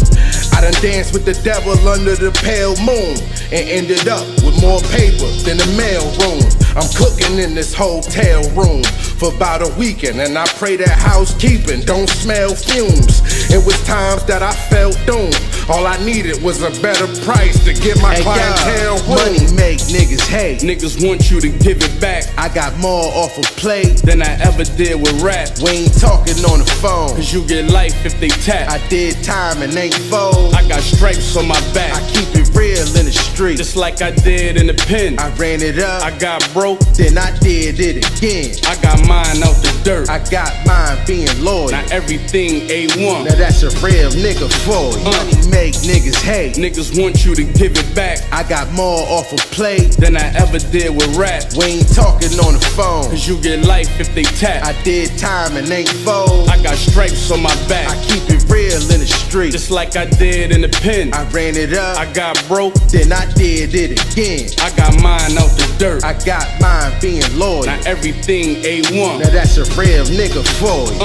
I done danced with the devil under the pale moon and ended up with more paper than the mail room. I'm cooking in this hotel room for about a weekend, and I pray that housekeeping don't smell fumes. It was times that I felt doomed. All I needed was a better price to get my clientele room. Money make niggas hate. Niggas want you to give it back. I got more off of play than I ever did with rap. We ain't talking on the phone, cause you get life if they tap. I did time and ain't fold. I got stripes on my back. I keep it real in the street, just like I did in the pen. I ran it up, I got broke, then I did it again. I got mine out the dirt, I got mine being loyal. Now everything A1. Now that's a real nigga for you. Money make niggas hate. Niggas want you to give it back. I got more off of play than I ever did with rap. We ain't talking on the phone, cause you get life if they tap. I did time and ain't fold. I got stripes on my back. I keep it real in the street, just like I did in the pen. I ran it up, I got broke, then I did it again. I got mine out the dirt, I got mine being loyal. Now everything A1. Now that's a real nigga for you.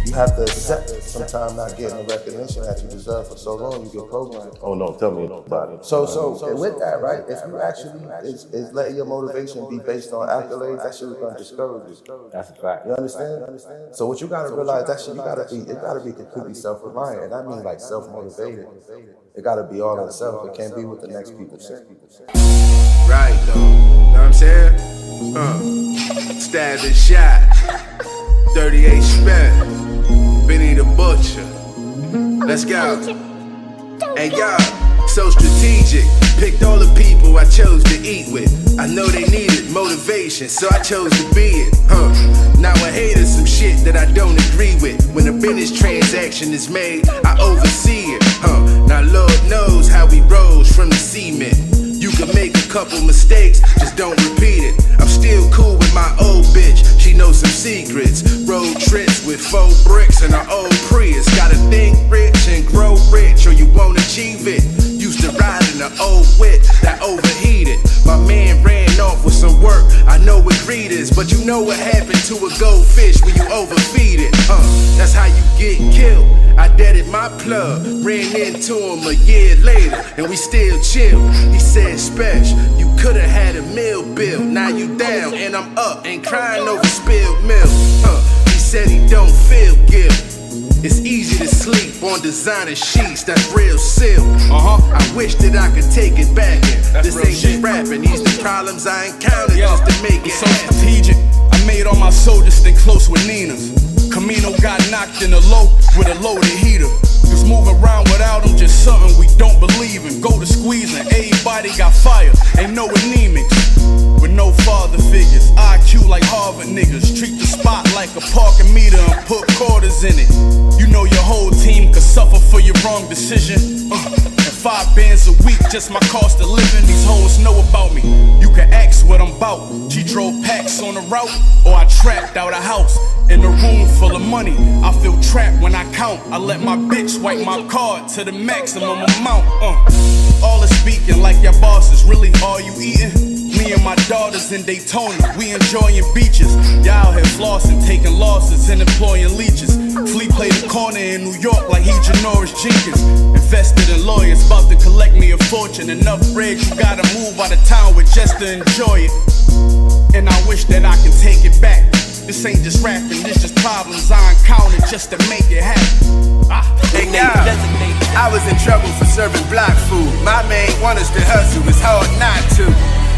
You have to accept sometimes not getting the recognition that you deserve for so long. You get programmed. Oh no, tell me about it. So with that, right? If you actually is letting your motivation be based on accolades, that shit is gonna discourage you. That's a fact. You understand? So what you gotta realize, that shit, it gotta be completely self-reliant, and I mean like self-motivated. It gotta be all on self. It can't be what the next people say. Right though, know what I'm saying? Stabbed and shot, 38 spent, Benny the Butcher. Let's go. And y'all, so strategic. Picked all the people I chose to eat with. I know they needed motivation, so I chose to be it. Now I hated some shit that I don't agree with. When a business transaction is made, I oversee it. Now Lord knows how we rose from the cement. You can make a couple mistakes, just don't repeat it. I'm still cool with my old bitch, she knows some secrets. Road trips with 4 bricks and an old Prius. Gotta think rich and grow rich, or you won't achieve it. Used to ride in an old whip that overheated. My man ran off with some work, I know what greed is, but you know what happened to a goldfish when you overfeed it. That's how you get killed. I deaded my plug, ran into him a year later, and we still chill. He said, Spesh, you could've had a meal bill. Now you down and I'm up, ain't crying over spilled milk. He said he don't feel guilt. It's easy to sleep on designer sheets, that's real silk. I wish that I could take it back and this ain't just rapping, these the problems I encountered just to make it so strategic. I made all my soldiers stay close with Nina's. Camino got knocked in the low with a loaded heater. Cause moving around without them just something we don't believe in. Go to squeezing, everybody got fire, ain't no anemics. With no father figures, IQ like Harvard niggas. Treat the spot like a parking meter and put quarters in it. You know your whole team could suffer for your wrong decision. And 5 bands a week, just my cost of living. These hoes know about me, you can ask what I'm about. She drove packs on the route, or I trapped out a house in a room full of money. I feel trapped when I count. I let my bitch wipe my card to the maximum amount. All is speaking like your boss is really all you eating. Me and my daughters in Daytona, we enjoying beaches. Y'all here flossing, taking losses and employing leeches. Flea played the corner in New York like he Janoris Jenkins. Invested in lawyers, about to collect me a fortune. Enough bread, you gotta move out of town with just to enjoy it. And I wish that I can take it back. This ain't just rapping, this just problems I encountered just to make it happen. Hey y'all, I was in trouble for serving block food. My main want us to hustle, it's hard not to.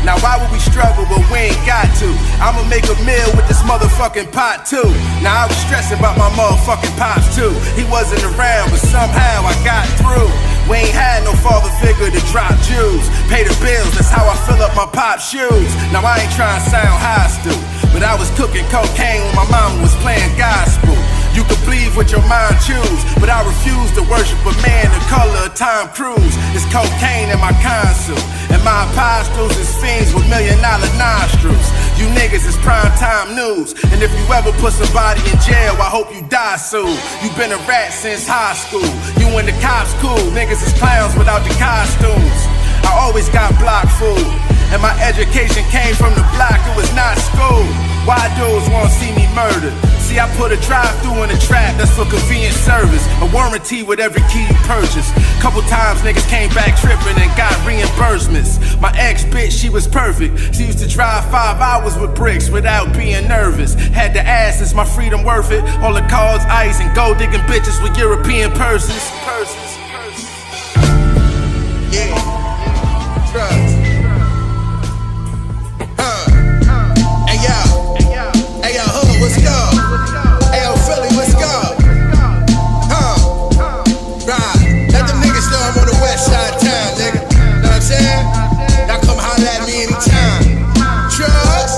Now why would we struggle but we ain't got to? I'ma make a meal with this motherfucking pot too. Now I was stressing about my motherfucking pops too. He wasn't around but somehow I got through. We ain't had no father figure to drop Jews. Pay the bills, that's how I fill up my pop's shoes. Now I ain't trying to sound hostile, but I was cooking cocaine when my mama was playing gospel. You can believe what your mind choose, but I refuse to worship a man the color of Tom Cruise. It's cocaine in my console, and my apostles is fiends with $1 million nostrils. You niggas is primetime news, and if you ever put somebody in jail, I hope you die soon. You been a rat since high school. You and the cops cool, niggas is clowns without the costumes. I always got block food, and my education came from the block, it was not school. Why dudes wanna see me murdered? See, I put a drive-through in the trap, that's for convenient service. A warranty with every key you purchase. Couple times niggas came back tripping and got reimbursements. My ex-bitch, she was perfect. She used to drive 5 hours with bricks without being nervous. Had to ask, is my freedom worth it? All the cars, ice, and gold-digging bitches with European purses. Yeah, drugs. Hey yo, hood, what's good? Hey yo, Philly, what's good? Right, let them niggas know I'm on the west side of town, nigga. Know what I'm saying? Y'all come holler at me anytime. Drugs?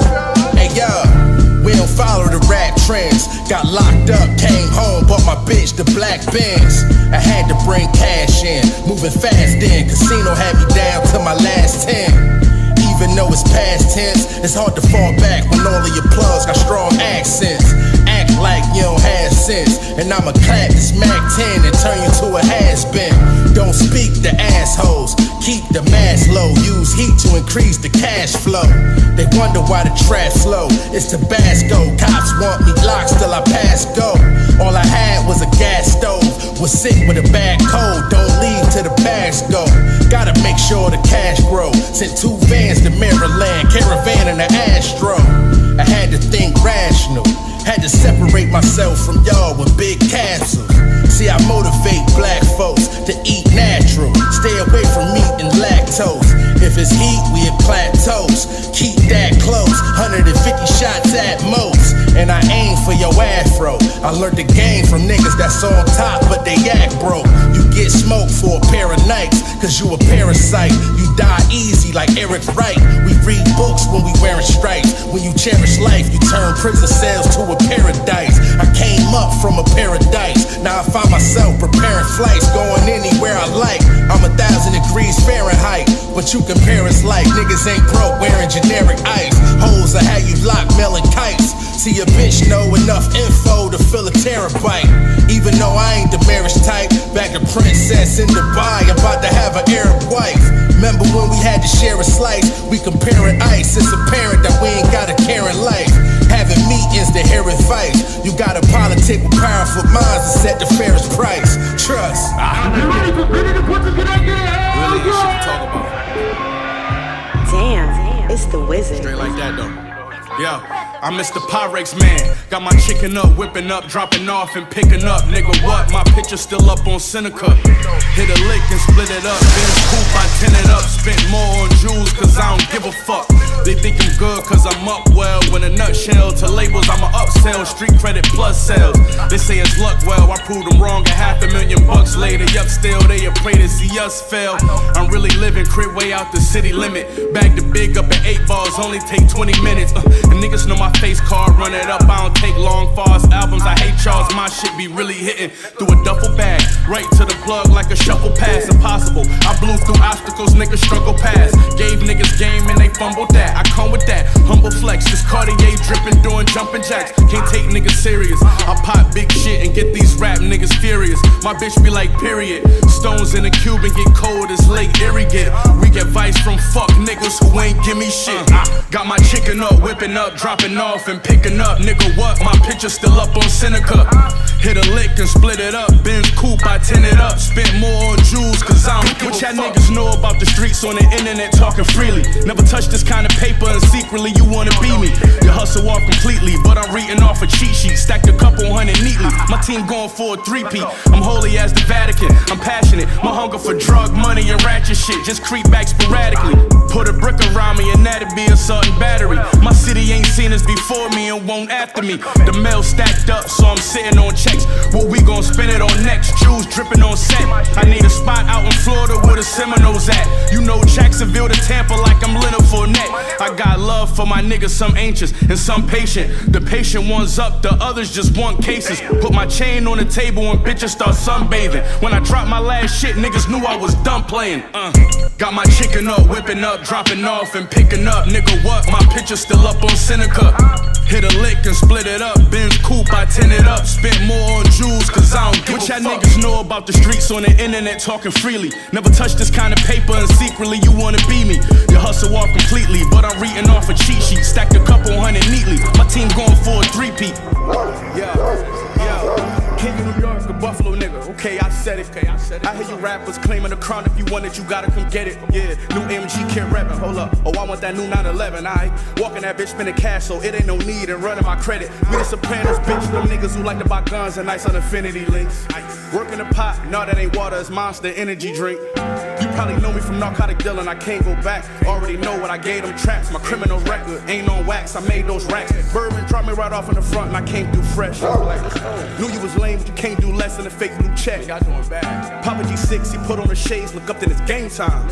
Hey yo, we don't follow the rap trends. Got locked up, came home, bought my bitch the black Benz. I had to bring cash in, moving fast in. Casino had me down to my last 10. Even though it's past tense, it's hard to fall back when all of your plugs got strong accents. Act like you don't have sense, and I'ma clap this Mac 10 and turn you to a has-been. Don't speak to assholes, keep the mask low. Use heat to increase the cash flow. They wonder why the trap slow. It's Tabasco, cops want me locked till I pass go. All I had was a gas stove, was sick with a bad cold. Don't leave till the bags go. Gotta make sure the cash grow. Sent 2 vans to Maryland, caravan and an Astro. I had to think rational, had to separate myself from y'all with big capsules. See, I motivate black folks to eat natural, stay away from meat and lactose. If it's heat, we at plateaus. Keep that close, 150 shots at most. And I aim for your afro. I learned the game from niggas that's on top, but they act broke. You get smoked for a pair of Nikes, cause you a parasite. You die easy like Eric Wright. We read books when we wearing stripes. When you cherish life, you turn prison cells to a paradise. I came up from a paradise. Now I find myself preparing flights, going anywhere I like. I'm 1,000 degrees Fahrenheit, but you compare us like niggas ain't broke wearing generic ice. Hoes are how you lock melon kites. See, a bitch know enough info to fill a terabyte. Even though I ain't the marriage type, back a princess in Dubai, about to have an Arab wife. Remember when we had to share a slice? We comparing ice, it's apparent that we ain't got a caring life. Having meetings to hear advice. You gotta politic with powerful minds to set the fairest price. Trust. Really, you shit to talk about. Damn, it's the wizard. Straight like that though. Yeah, I'm Mr. Pyrex man. Got my chicken up, whipping up, dropping off and picking up. Nigga, what? My picture still up on Seneca. Hit a lick and split it up. Benz coupe, I tin it up. Spent more on jewels cause I don't give a fuck. They think I'm good cause I'm up well. In a nutshell, to labels I'ma upsell. Street credit plus sales. They say it's luck, well, I proved them wrong. At $500,000 later, yup, still they a pray to see us fail. I'm really living crib way out the city limit. Back to big up at 8 balls, only take 20 minutes. And niggas know my face card, run it up, I don't take long fast albums. I hate y'all, my shit be really hitting through a duffel bag, right to the plug like a shuffle pass. Impossible, I blew through obstacles, niggas struggle past. Gave niggas game and they fumbled that. I come with that, humble flex, this Cartier dripping, doing jumping jacks. Can't take niggas serious, I pop big shit and get these rap niggas furious. My bitch be like, period. Stones in the cube and get cold as Lake Erie get. We get vice from fuck niggas who ain't give me shit. Got my chicken up, whipping up, dropping off and picking up. Nigga, what? My picture still up on Seneca. Hit a lick and split it up. Benz coupe, I tin it up. Spent more on jewels cause I don't give a fuck. What y'all niggas know about the streets on the internet talking freely? Never touched this kind of paper and secretly you wanna be me. You hustle off completely, but I'm reading off a cheat sheet. Stacked a couple hundred neatly. My team going for a 3-peat. I'm holy as the Vatican. I'm passionate. My hunger for drug money and ratchet shit just creep back sporadically. Put a brick around me and that'd be assault and battery. My city ain't seen us before me and won't after me. The mail stacked up, so I'm sitting on checks. What we gon' spend it on next? Jewels dripping on set. I need a spot out in Florida where the Seminoles at. You know Jacksonville to Tampa like I'm Leonard Fournette. I got love for my niggas, some anxious and some patient. The patient one's up, the others just want cases. Put my chain on the table and bitches start sunbathing. When I dropped my last shit, niggas knew I was done playing. Got my chicken up, whipping up, dropping off and picking up. Nigga, what? My picture still up on Seneca. Hit a lick and split it up. Benz coupe, I tin it up. Spent more on jewels cause I don't give a fuck. What y'all niggas know about the streets on the internet talking freely? Never touched this kind of paper and secretly you wanna be me. You hustle off completely, but I'm reading off a cheat sheet. Stacked a couple hundred neatly. My team going for a 3-peat. King of New York, a Buffalo nigga. Okay, I said it. I hear you rappers claiming the crown. If you want it, you gotta come get it. Yeah, new AMG kid rapping. Hold up. Oh, I want that new 911. I walking that bitch spending cash, so it ain't no need in running my credit. We the Sopranos, bitch. Them niggas who like to buy guns and nice on infinity links. Working the pot, no, that ain't water, it's Monster energy drink. You probably know me from narcotic dealing, I can't go back. Already know what I gave them traps. My criminal record ain't on wax, I made those racks. Bourbon dropped me right off in the front and I came through fresh. Knew you was lame, but you can't do less than a fake blue check. Papa G6, he put on the shades, look up then it's game time.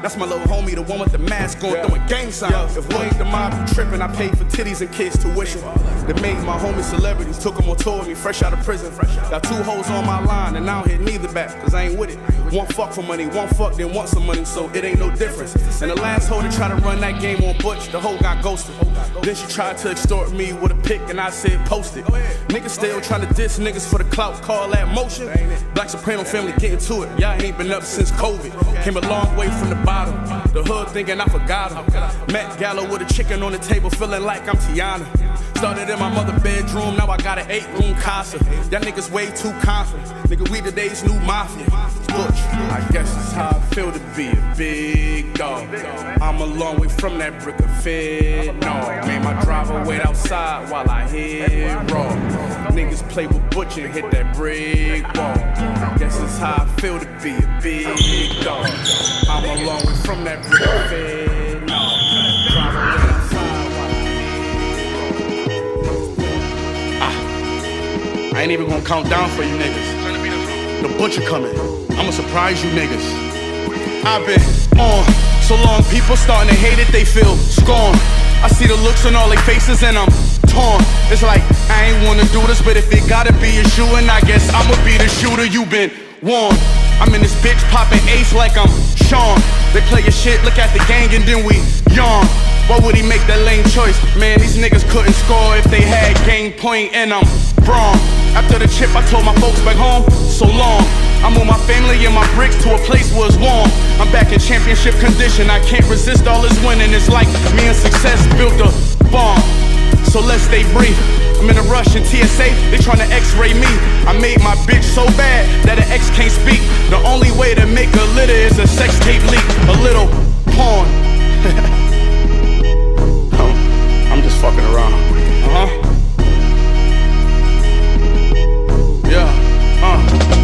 That's my little homie, the one with the mask on, throwing gang signs. If we ain't the mob, you trippin', I paid for titties and kids' tuition. They made my homies celebrities, took them on tour with me, fresh out of prison. Got 2 hoes on my line, and I don't hit neither back, cause I ain't with it. One fuck for money, one fuck, then want some money, so it ain't no difference. And the last hoe that tried to run that game on Butch, the hoe got ghosted. Then she tried to extort me with a pic, and I said post it. Niggas still trying to diss niggas for the clout, call that motion. Black Soprano family getting to it, y'all ain't been up since COVID. Came a long way from the bottom. The hood thinking I forgot him. Met Gallo with a chicken on the table, feeling like I'm Tiana. Started in my mother bedroom, now I got an 8-room casa. Y'all niggas way too confident. Nigga, we today's new mafia. Butch, I guess it's how I feel to be a big dog. I'm a long way from that brick of fed. No, made my driver wait outside while I hit raw. Niggas play with Butch and hit that brick wall. Guess it's how I feel to be a big dog. I'm a long way from that brick of fed. No, driver wait outside while I ain't even gonna count down for you niggas. The butcher coming, I'ma surprise you niggas. I've been on so long, people starting to hate it, they feel scorn. I see the looks on all their faces and I'm torn. It's like, I ain't wanna do this, but if it gotta be a shoe, and I guess I'ma be the shooter, you been warned. I'm in this bitch popping ace like I'm Sean. They play your shit, look at the gang and then we yawn. Why would he make that lame choice? Man, these niggas couldn't score if they had game point and I'm wrong. After the chip, I told my folks back home, so long. I moved my family and my bricks to a place where it's warm. I'm back in championship condition, I can't resist all this winning. It's like me and success built a bomb. So let's stay brief. I'm in a rush in TSA, they tryna x-ray me. I made my bitch so bad that an ex can't speak. The only way to make a litter is a sex tape leak. A little porn. I'm just fucking around.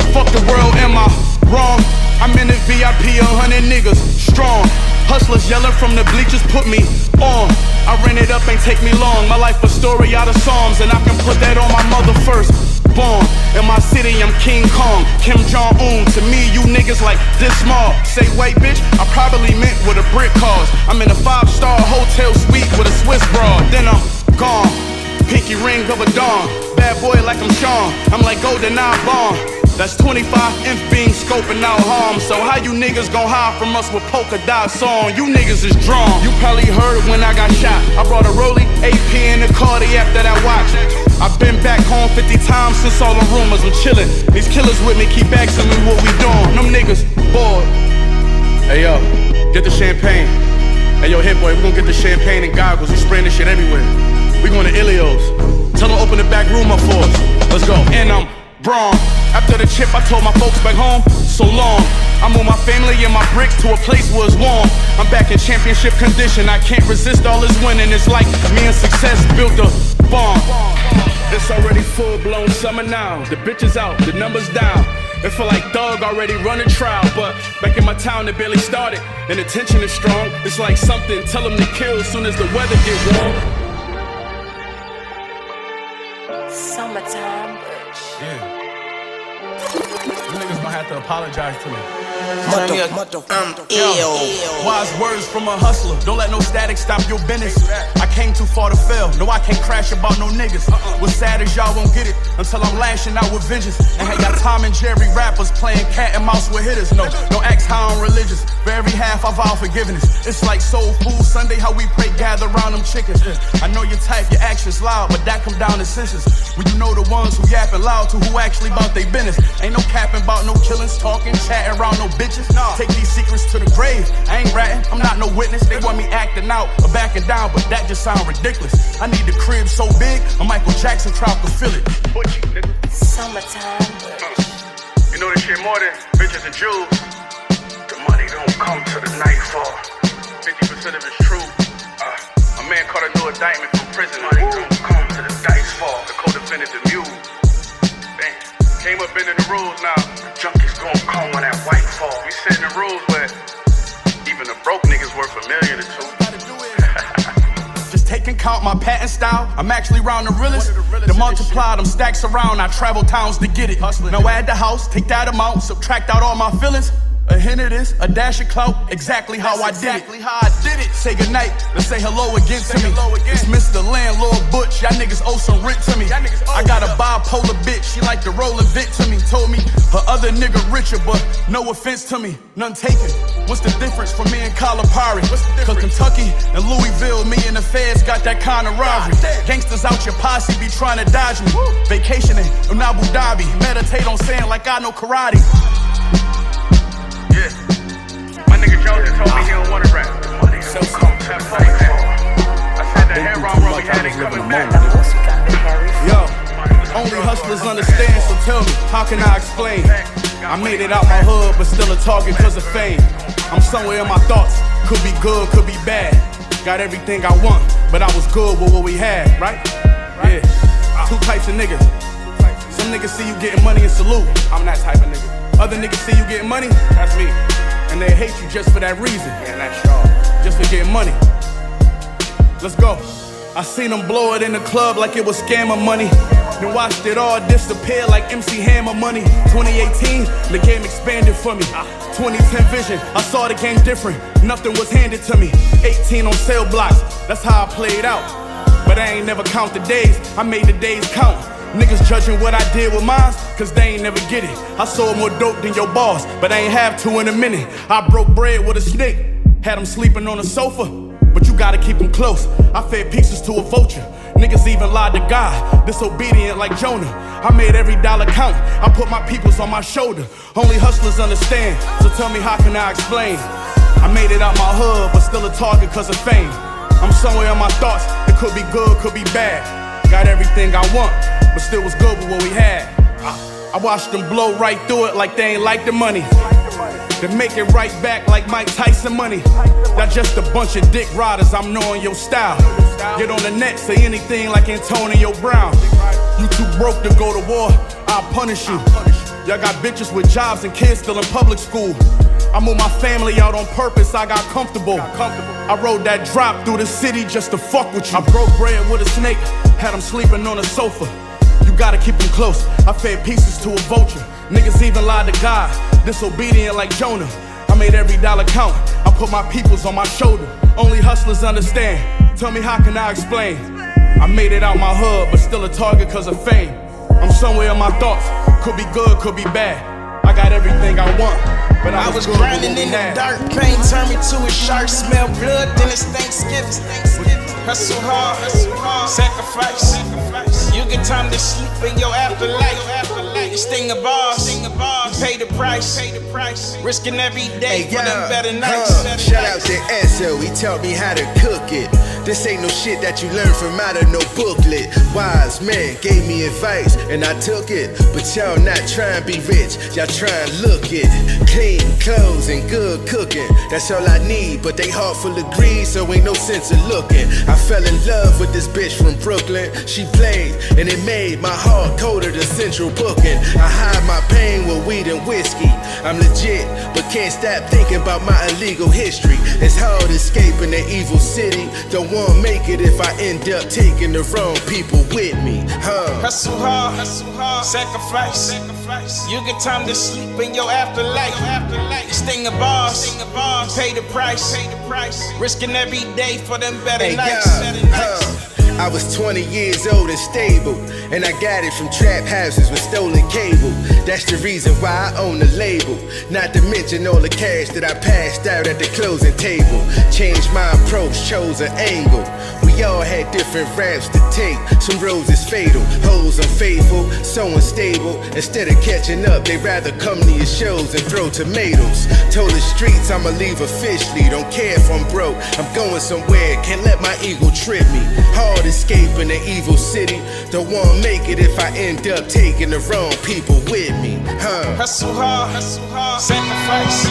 Fuck the world, am I wrong? I'm in the VIP, 100 niggas strong. Hustlers yelling from the bleachers, put me on. I ran it up, ain't take me long. My life a story out of Psalms, and I can put that on my mother first born. In my city, I'm King Kong, Kim Jong-un. To me, you niggas like this small. Say white bitch, I probably meant what a brick cost. I'm in a 5-star hotel suite with a Swiss broad. Then I'm gone. Pinky ring of a dawn. Bad boy like I'm Sean. I'm like GoldenEye Bond. That's 25 inch beam scoping out harm. So how you niggas gon' hide from us with polka dots on? You niggas is drawn. You probably heard when I got shot. I brought a Rollie, AP in the Cardiac that I watched. I've been back home 50 times since all the rumors. I'm chillin'. These killers with me keep asking me what we doing. Them niggas bored. Hey yo, get the champagne. Hey yo, hit boy, we gon' get the champagne and goggles. We spraying this shit everywhere. We going to Ilios. Tell them open the back room up for us. Let's go. And I'm Braun. After the chip, I told my folks back home, so long. I moved my family and my bricks to a place where it's warm. I'm back in championship condition. I can't resist all this winning. It's like me and success built a bomb. It's already full-blown summer now. The bitches out, the numbers down. It feel like Thug already running trial, but back in my town it barely started. And the tension is strong. It's like something tell them to kill as soon as the weather get warm. Summertime, bitch. Yeah. You niggas gonna have to apologize to me. Wise words from a hustler. Don't let no static stop your business. I came too far to fail. No, I can't crash about no niggas. What's sad is y'all won't get it until I'm lashing out with vengeance. And hey, got Tom and Jerry rappers playing cat and mouse with hitters. No, don't ask how I'm religious. For every half I vow forgiveness. It's like Soul Food Sunday, how we pray, gather around them chickens. I know you type your actions loud, but that come down to senses. When you know the ones who yapping loud to who actually about they business. Ain't no capping about no killings, talking, chatting around no bitches. Take these secrets to the grave. I ain't ratting, I'm not no witness. They want me acting out or backing down, but that just sound ridiculous. I need the crib so big, a Michael Jackson crowd can feel it. Summertime, bitch. You know this shit more than bitches and jewels. The money don't come till the nightfall. 50% of it's true. A man caught a new indictment from prison. Money don't come till the dice fall. The co-defendant the mule. Damn. Came up in the rules now. The junkies gon' come when that white fall. We setting the rules where even the broke niggas worth $1 million or $2 million. Just take and count my patent style. I'm actually round the realest. To multiply them stacks around, I travel towns to get it. Now add the house, take that amount, subtract out all my feelings. A hint of this, a dash of clout, exactly how I did it. Say goodnight, let's say hello again to me. It's Mr. Landlord Butch, y'all niggas owe some rent to me. I got a bipolar bitch, she like to roll a Vic to me. Told me her other nigga richer, but no offense to me, none taken. What's the difference from me and Kalahari? Cause Kentucky and Louisville, me and the feds got that kind of rivalry. Gangsters out your posse be trying to dodge me. Vacationing in Abu Dhabi, meditate on saying like I know karate. Yeah. My nigga Jones just told me he don't wanna rap. Money so come to the nightfall. I said the hair wrong we had ain't coming back. Yo, only hustlers understand, so tell me, how can I explain? I made it out my hood, but still a target cause of fame. I'm somewhere in my thoughts, could be good, could be bad. Got everything I want, but I was good with what we had, right? Yeah, two types of niggas. Some niggas see you getting money and salute. I'm that type of nigga. Other niggas see you getting money, that's me. And they hate you just for that reason. Yeah, that's y'all. Just for getting money. Let's go. I seen them blow it in the club like it was scammer money. Then watched it all disappear like MC Hammer money. 2018, the game expanded for me. 2010 vision, I saw the game different. Nothing was handed to me. 18 on sale blocks, that's how I played out. But I ain't never count the days, I made the days count. Niggas judging what I did with mine, cause they ain't never get it. I sold more dope than your boss, but I ain't have to in a minute. I broke bread with a snake, had him sleeping on a sofa, but you gotta keep him close. I fed pieces to a vulture. Niggas even lied to God, disobedient like Jonah. I made every dollar count, I put my peoples on my shoulder. Only hustlers understand, so tell me how can I explain? I made it out my hood, but still a target cause of fame. I'm somewhere in my thoughts, it could be good, could be bad. Got everything I want, but still was good with what we had. I watched them blow right through it like they ain't like the money. Then make it right back like Mike Tyson money. Not just a bunch of dick riders, I'm knowing your style. Get on the net, say anything like Antonio Brown. You too broke to go to war, I'll punish you. Y'all got bitches with jobs and kids still in public school. I moved my family out on purpose, I got comfortable. I rode that drop through the city just to fuck with you. I broke bread with a snake, had him sleeping on a sofa. You gotta keep him close, I fed pieces to a vulture. Niggas even lied to God, disobedient like Jonah. I made every dollar count, I put my peoples on my shoulder. Only hustlers understand, tell me how can I explain? I made it out my hood, but still a target cause of fame. I'm somewhere in my thoughts, could be good, could be bad. I got everything I want, but I was grinding in the dark. Pain turned me to a shark. Smell blood, then it's Thanksgiving. Hustle hard, sacrifice. You get time to sleep in your afterlife. You sting a boss, you pay the price. Risking every day for them better nights. Shout out to Esso, he taught me how to cook it. This ain't no shit that you learn from out of no booklet. Wise man gave me advice and I took it. But y'all not trying to be rich, y'all trying to look it. Clean clothes and good cooking, that's all I need. But they heart full of greed, so ain't no sense of looking. I fell in love with this bitch from Brooklyn. She played and it made my heart colder than Central Booking. I hide my pain with weed and whiskey. I'm legit, but can't stop thinking about my illegal history. It's hard escaping the evil city. Don't wanna make it if I end up taking the wrong people with me. Hustle hard, sacrifice. You get time to sleep in your afterlife. You sting a boss, pay the price. Risking every day for them better nights. I was 20 years old and stable, and I got it from trap houses with stolen cable. That's the reason why I own the label. Not to mention all the cash that I passed out at the closing table. Changed my approach, chose an angle. We all had different raps to take. Some roads is fatal, hoes unfaithful, so unstable. Instead of catching up, they rather come to your shows and throw tomatoes. Told the streets I'ma leave officially. Don't care if I'm broke, I'm going somewhere. Can't let my ego trip me. Hard escaping the evil city. Don't wanna make it if I end up taking the wrong people with me. Hustle hard, sacrifice.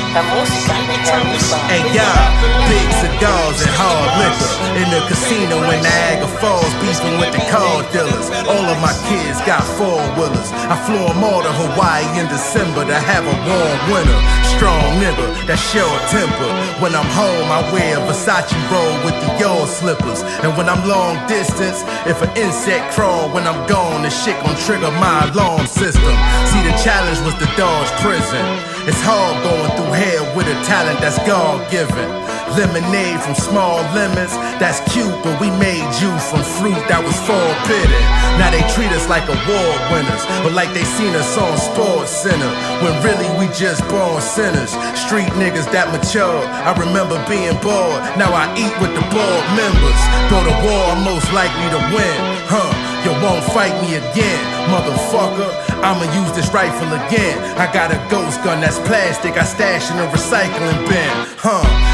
Hey y'all, big cigars and hard liquor. In the casino in Niagara Falls, beefing with the car dealers. All of my kids got four-wheelers. I flew them all to Hawaii in December to have a warm winter. Strong nigga, that short temper. When I'm home, I wear a Versace roll with the Dior slippers. And when I'm long distance, if an insect crawl when I'm gone, the shit gon' trigger my alarm system. See, the challenge was to dodge prison. It's hard going through hell with a talent that's God-given. Lemonade from small lemons, that's cute, but we made you from fruit that was forbidden. Now they treat us like award winners, but like they seen us on Sports Center, when really we just born sinners. Street niggas that mature, I remember being bored, now I eat with the board members. Go to war, I'm most likely to win, you won't fight me again, motherfucker. I'ma use this rifle again. I got a ghost gun that's plastic, I stash in a recycling bin.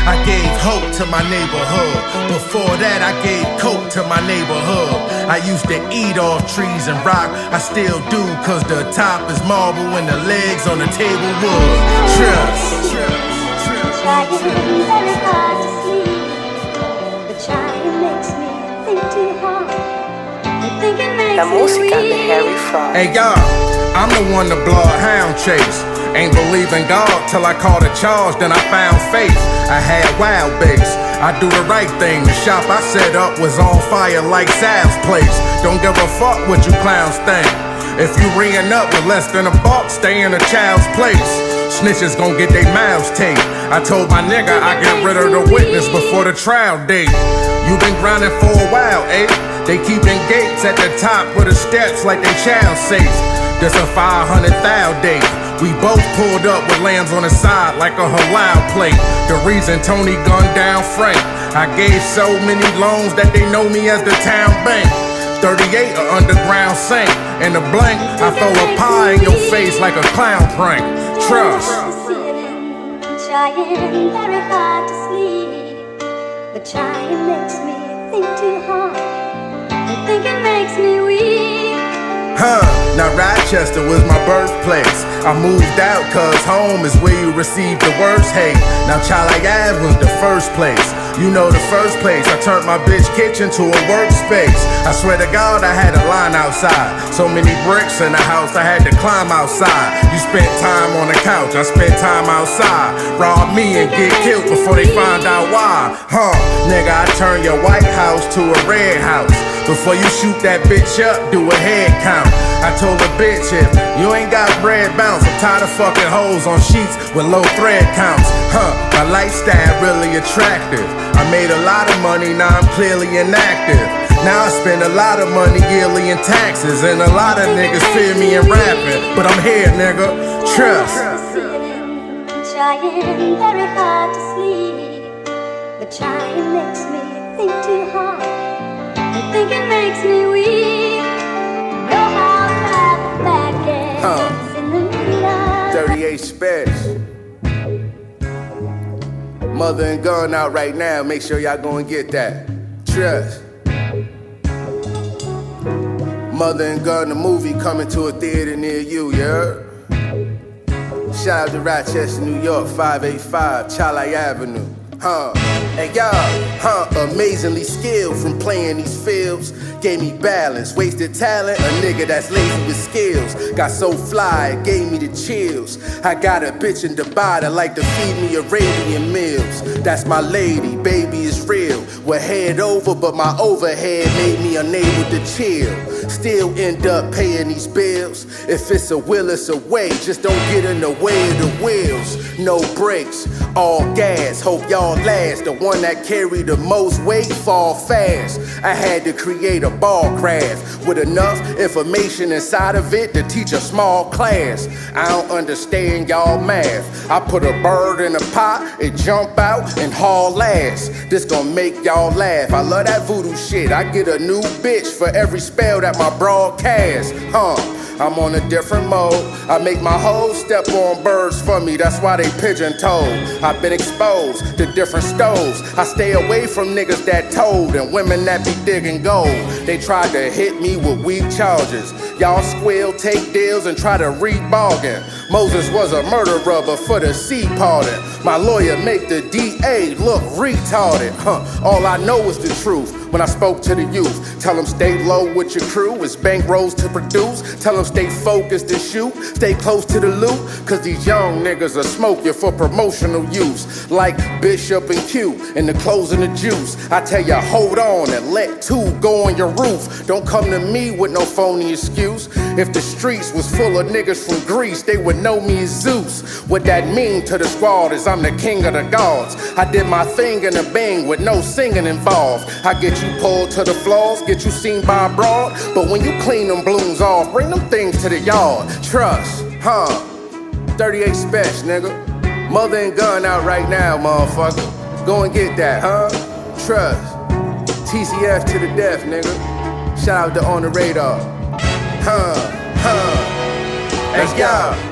I gave hope to my neighborhood. Before that, I gave coke to my neighborhood. I used to eat off trees and rock. I still do, cause the top is marble and the legs on the table wood. Trust. Trying very hard to sleep, but trying makes me think too hard. La música de Harry Fraud. Hey y'all, I'm the one to blow a hound chase. Ain't believe in God till I caught a charge, then I found faith. I had wild base, I do the right thing. The shop I set up was on fire like Sal's place. Don't give a fuck what you clowns think. If you ringing up with less than $1, stay in a child's place. Snitches gon' get their mouths taped. I told my nigga I get rid of the witness before the trial date. You been grinding for a while, eh? They keeping gates at the top of the steps like they child safe. There's a 500,000 date. We both pulled up with lambs on the side like a halal plate. The reason Tony gunned down Frank, I gave so many loans that they know me as the town bank. 38 a underground saint. In the blank, I throw a pie in your face like a clown prank. Trust. Trying very hard to sleep, but trying makes me think too hard, and thinking makes me weak. Now Rochester was my birthplace. I moved out cause home is where you receive the worst hate. Now Charlie Ave was the first place. You know the first place. I turned my bitch kitchen to a workspace. I swear to God I had a line outside. So many bricks in the house I had to climb outside. You spent time on the couch, I spent time outside. Rob me and get killed before they find out why. Nigga, I turn your White House to a red house. Before you shoot that bitch up, do a head count. I told a bitch if you ain't got bread bounce, I'm tired of fucking hoes on sheets with low thread counts. My lifestyle really attractive. I made a lot of money, now I'm clearly inactive. Now I spend a lot of money yearly in taxes, and a lot of niggas fear me in rapping, but I'm here, nigga. Trust. Trying very hard to sleep, but trying makes me think too hard, and thinking makes me weak. Know how to back in the night. 38 Spesh. Mother and Gun out right now. Make sure y'all go and get that. Trust. Mother and Gun, the movie coming to a theater near you, you heard? Shout out to Rochester, New York, 585 Charlie Avenue. Hey y'all, amazingly skilled from playing these fields. Gave me balance, wasted talent, a nigga that's lazy with skills. Got so fly, it gave me the chills. I got a bitch in Dubai that like to feed me Arabian meals. That's my lady, baby is real. We're head over, but my overhead made me unable to chill. Still end up paying these bills. If it's a will, it's a way. Just don't get in the way of the wheels. No brakes, all gas. Hope y'all last. The one that carry the most weight fall fast. I had to create a ball craft with enough information inside of it to teach a small class. I don't understand y'all math. I put a bird in a pot, it jump out and haul ass. This gon' make y'all laugh. I love that voodoo shit. I get a new bitch for every spell that my broadcast. I'm on a different mode. I make my hoes step on birds for me, that's why they pigeon-toed. I've been exposed to different stoves. I stay away from niggas that told and women that be digging gold. They tried to hit me with weak charges. Y'all squeal, take deals, and try to re-bargain. Moses was a murderer, but for the C pardon. My lawyer make the DA look retarded. All I know is the truth. When I spoke to the youth, tell them stay low with your crew. It's bankrolls to produce. Tell them stay focused and shoot. Stay close to the loot. Cause these young niggas are smoking for promotional use. Like Bishop and Q in the closing the juice. I tell ya, hold on and let two go on your roof. Don't come to me with no phony excuse. If the streets was full of niggas from Greece, they would know me as Zeus. What that mean to the squad is I'm the king of the gods. I did my thing in a bang with no singing involved. I get you pulled to the floors, get you seen by a broad. But when you clean them blooms off, bring them things to the yard. Trust, 38 Spesh, nigga. Mother and Gun out right now, motherfucker. Go and get that, Trust. TCF to the death, nigga. Shout out to On the Radar. Hey, y'all.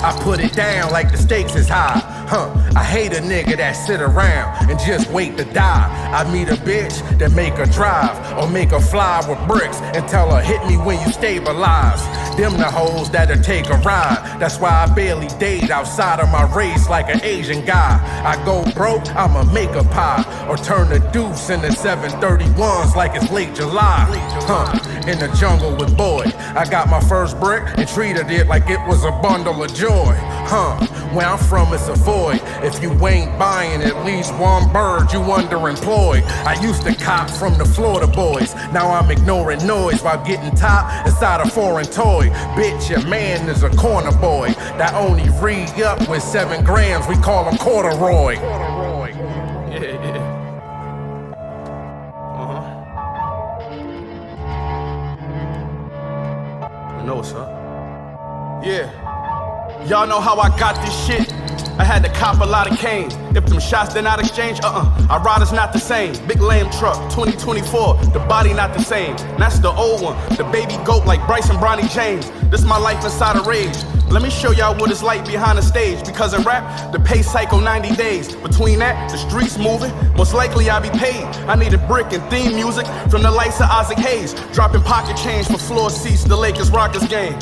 I put it down like the stakes is high. I hate a nigga that sit around and just wait to die. I meet a bitch that make her drive or make her fly with bricks and tell her hit me when you stabilize. Them the hoes that'll take a ride. That's why I barely date outside of my race like an Asian guy. I go broke, I'ma make a pie or turn the deuce into 731s like it's late July. In the jungle with Boyd, I got my first brick and treated it like it was a bundle of joy. Where I'm from it's a void. If you ain't buying at least one bird, you underemployed. I used to cop from the Florida boys. Now I'm ignoring noise while getting top inside a foreign toy. Bitch, your man is a corner boy that only re-up with 7 grams. We call him corduroy. Yeah. I know, son. Yeah. Y'all know how I got this shit. I had to cop a lot of cane. If them shots did not exchange, our rider's not the same. Big lame truck, 2024, the body not the same. That's the old one, the baby goat like Bryce and Bronny James. This my life inside a rage. Let me show y'all what it's like behind the stage. Because in rap, the pay cycle 90 days. Between that, the streets moving, most likely I'll be paid. I need a brick and theme music from the likes of Isaac Hayes. Dropping pocket change for floor seats, the Lakers-Rockets game.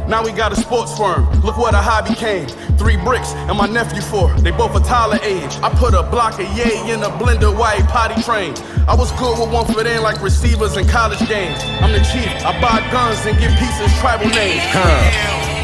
Now we got a sports firm, look what a hobby came. 3 bricks and my nephew 4, they both a Tyler age. I put a block of yay in a blender while he potty trained. I was good with 1 foot in like receivers in college games. I'm the chief, I buy guns and give pieces tribal names.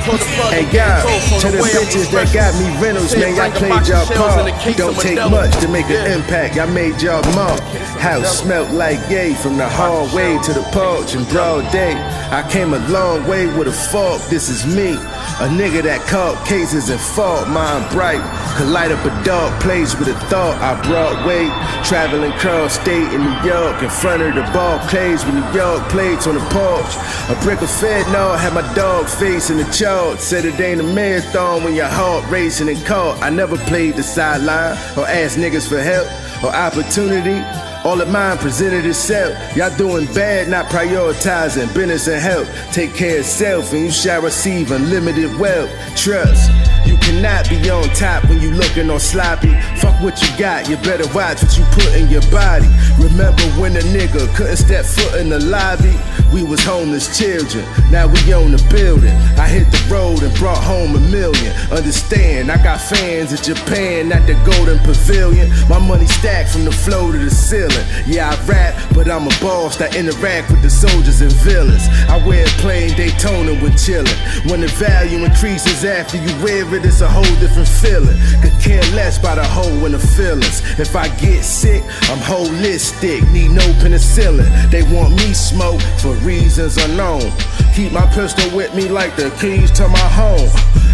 Hey God, to the bitches that got me rentals, man, y'all played y'all part. Don't take much to make an impact, y'all made y'all mark. House smelt like yay from the hallway to the porch in broad day. I came a long way with a fork, this is me. A nigga that caught cases and fought, mind bright. Could light up a dark place with a thought I brought weight. Traveling cross state in New York, in front of the ball plays with New York plates on the porch. A brick of fentanyl had my dog face in the chart. Said it ain't a marathon when your heart racing and caught. I never played the sideline or asked niggas for help or opportunity. All of mine presented itself. Y'all doing bad, not prioritizing business and health. Take care of self and you shall receive unlimited wealth. Trust. You cannot be on top when you looking all sloppy. Fuck what you got, you better watch what you put in your body. Remember when a nigga couldn't step foot in the lobby? We was homeless children, now we own the building. I hit the road and brought home $1 million. Understand, I got fans in Japan at the Golden Pavilion. My money stacked from the floor to the ceiling. Yeah, I rap, but I'm a boss that interact with the soldiers and villains. I wear plain Daytona when chillin'. When the value increases after you wear it, it's a whole different feeling. Could care less about a hole in the feelings. If I get sick, I'm holistic, need no penicillin. They want me smoke for reasons unknown. Keep my pistol with me like the keys to my home.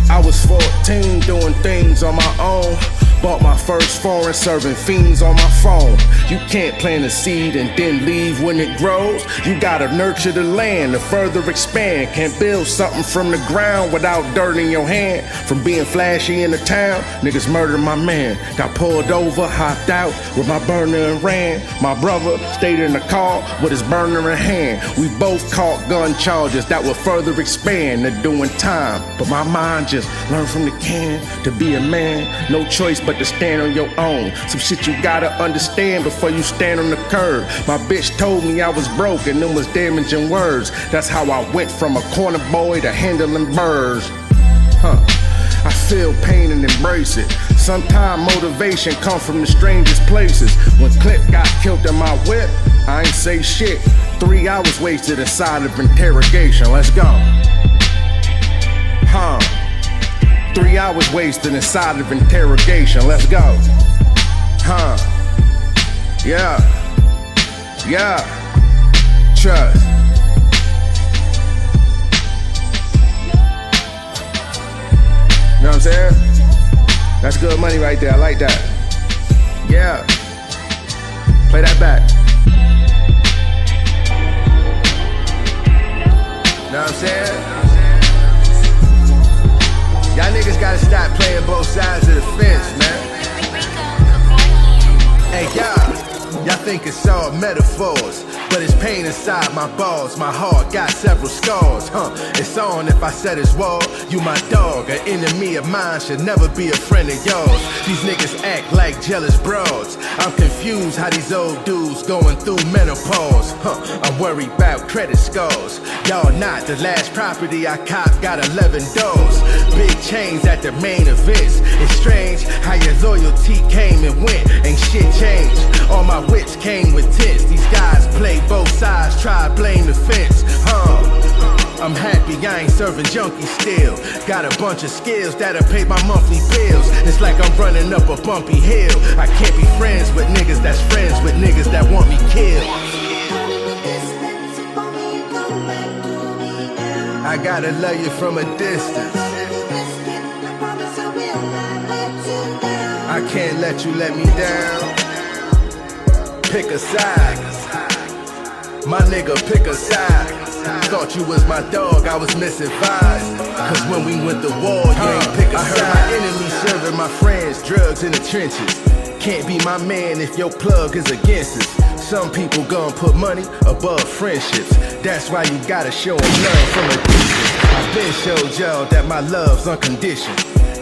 I was 14 doing things on my own. Bought my first foreign, serving fiends on my phone. You can't plant a seed and then leave when it grows. You gotta nurture the land to further expand. Can't build something from the ground without dirt in your hand. From being flashy in the town, niggas murdered my man. Got pulled over, hopped out with my burner and ran. My brother stayed in the car with his burner in hand. We both caught gun charges that would further expand to doing time. But my mind just learned from the can to be a man. No choice but to stand on your own. Some shit you gotta understand before you stand on the curb. My bitch told me I was broke and them was damaging words. That's how I went from a corner boy to handling birds. I feel pain and embrace it. Sometimes motivation come from the strangest places. When Clip got killed in my whip, I ain't say shit. 3 hours wasted inside of interrogation. Let's go. 3 hours wasted inside of interrogation. Let's go. Yeah. Trust. You know what I'm saying? That's good money right there. I like that. Yeah. Play that back. You know what I'm saying? Y'all niggas gotta stop playing both sides of the fence, man. Hey, y'all think it's all metaphors, but it's pain inside my balls. My heart got several scars, It's on if I set his wall. You my dog, an enemy of mine should never be a friend of yours. These niggas act like jealous broads. I'm confused how these old dudes going through menopause. I'm worried about credit scores. Y'all not. The last property I cop got 11 doors. Big chains at the main events. It's strange how your loyalty came and went. Ain't shit changed. All my whips came with tents. These guys play both sides, try blame the fence. I'm happy I ain't serving junkies still. Got a bunch of skills that'll pay my monthly bills. It's like I'm running up a bumpy hill. I can't be friends with niggas that's friends with niggas that want me killed. I gotta love you from a distance. I can't let you let me down. Pick a side. My nigga, pick a side. Thought you was my dog, I was misadvised. Cause when we went to war, you ain't pick a side. I heard my enemies serving my friends drugs in the trenches. Can't be my man if your plug is against us. Some people gon' put money above friendships. That's why you gotta show them love from a distance. I've been showed y'all that my love's unconditional.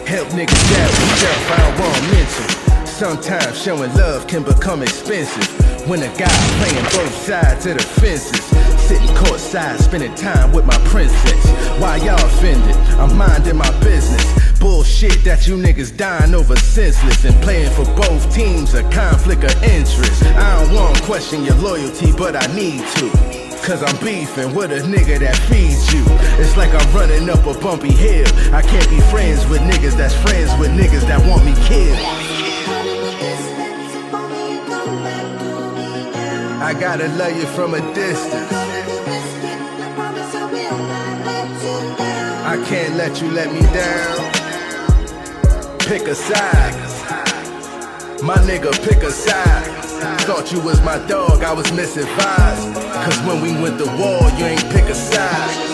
Help niggas doubt themselves, I don't wanna mention. Sometimes showing love can become expensive when a guy playing both sides of the fences. Sitting courtside, spending time with my princess. Why y'all offended? I'm minding my business. Bullshit that you niggas dying over senseless. And playing for both teams, a conflict of interest. I don't wanna question your loyalty, but I need to. Cause I'm beefing with a nigga that feeds you. It's like I'm running up a bumpy hill. I can't be friends with niggas that's friends with niggas that want me killed. I gotta love you from a distance. I can't let you let me down. Pick a side. My nigga, pick a side. Thought you was my dog, I was misadvised. Cause when we went to war, you ain't pick a side.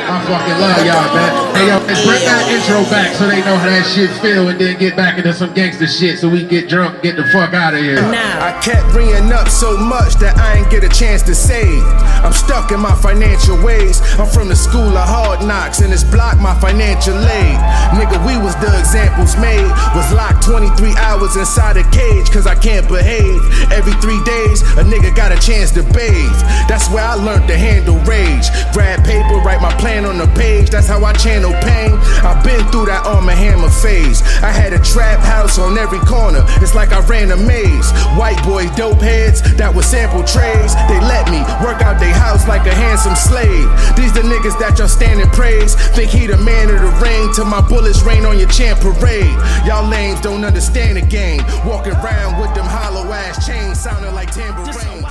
I fucking love y'all, man. Hey, yo, let's bring that intro back so they know how that shit feel and then get back into some gangster shit so we get drunk and get the fuck out of here. I kept ringing up so much that I ain't get a chance to save. I'm stuck in my financial ways. I'm from the school of hard knocks and it's blocked my financial aid. Nigga, we was the examples made. Was locked 23 hours inside a cage cause I can't behave. Every 3 days, a nigga got a chance to bathe. That's where I learned to handle rage. Grab paper, write my plan on the page, that's how I channel pain. I've been through that Arm & Hammer phase. I had a trap house on every corner, it's like I ran a maze. White boys, dope heads, that was sample trays. They let me work out their house like a handsome slave. These the niggas that y'all stand and praise. Think he the man of the ring, till my bullets rain on your champ parade. Y'all lames don't understand the game. Walking around with them hollow ass chains sounding like tambourines.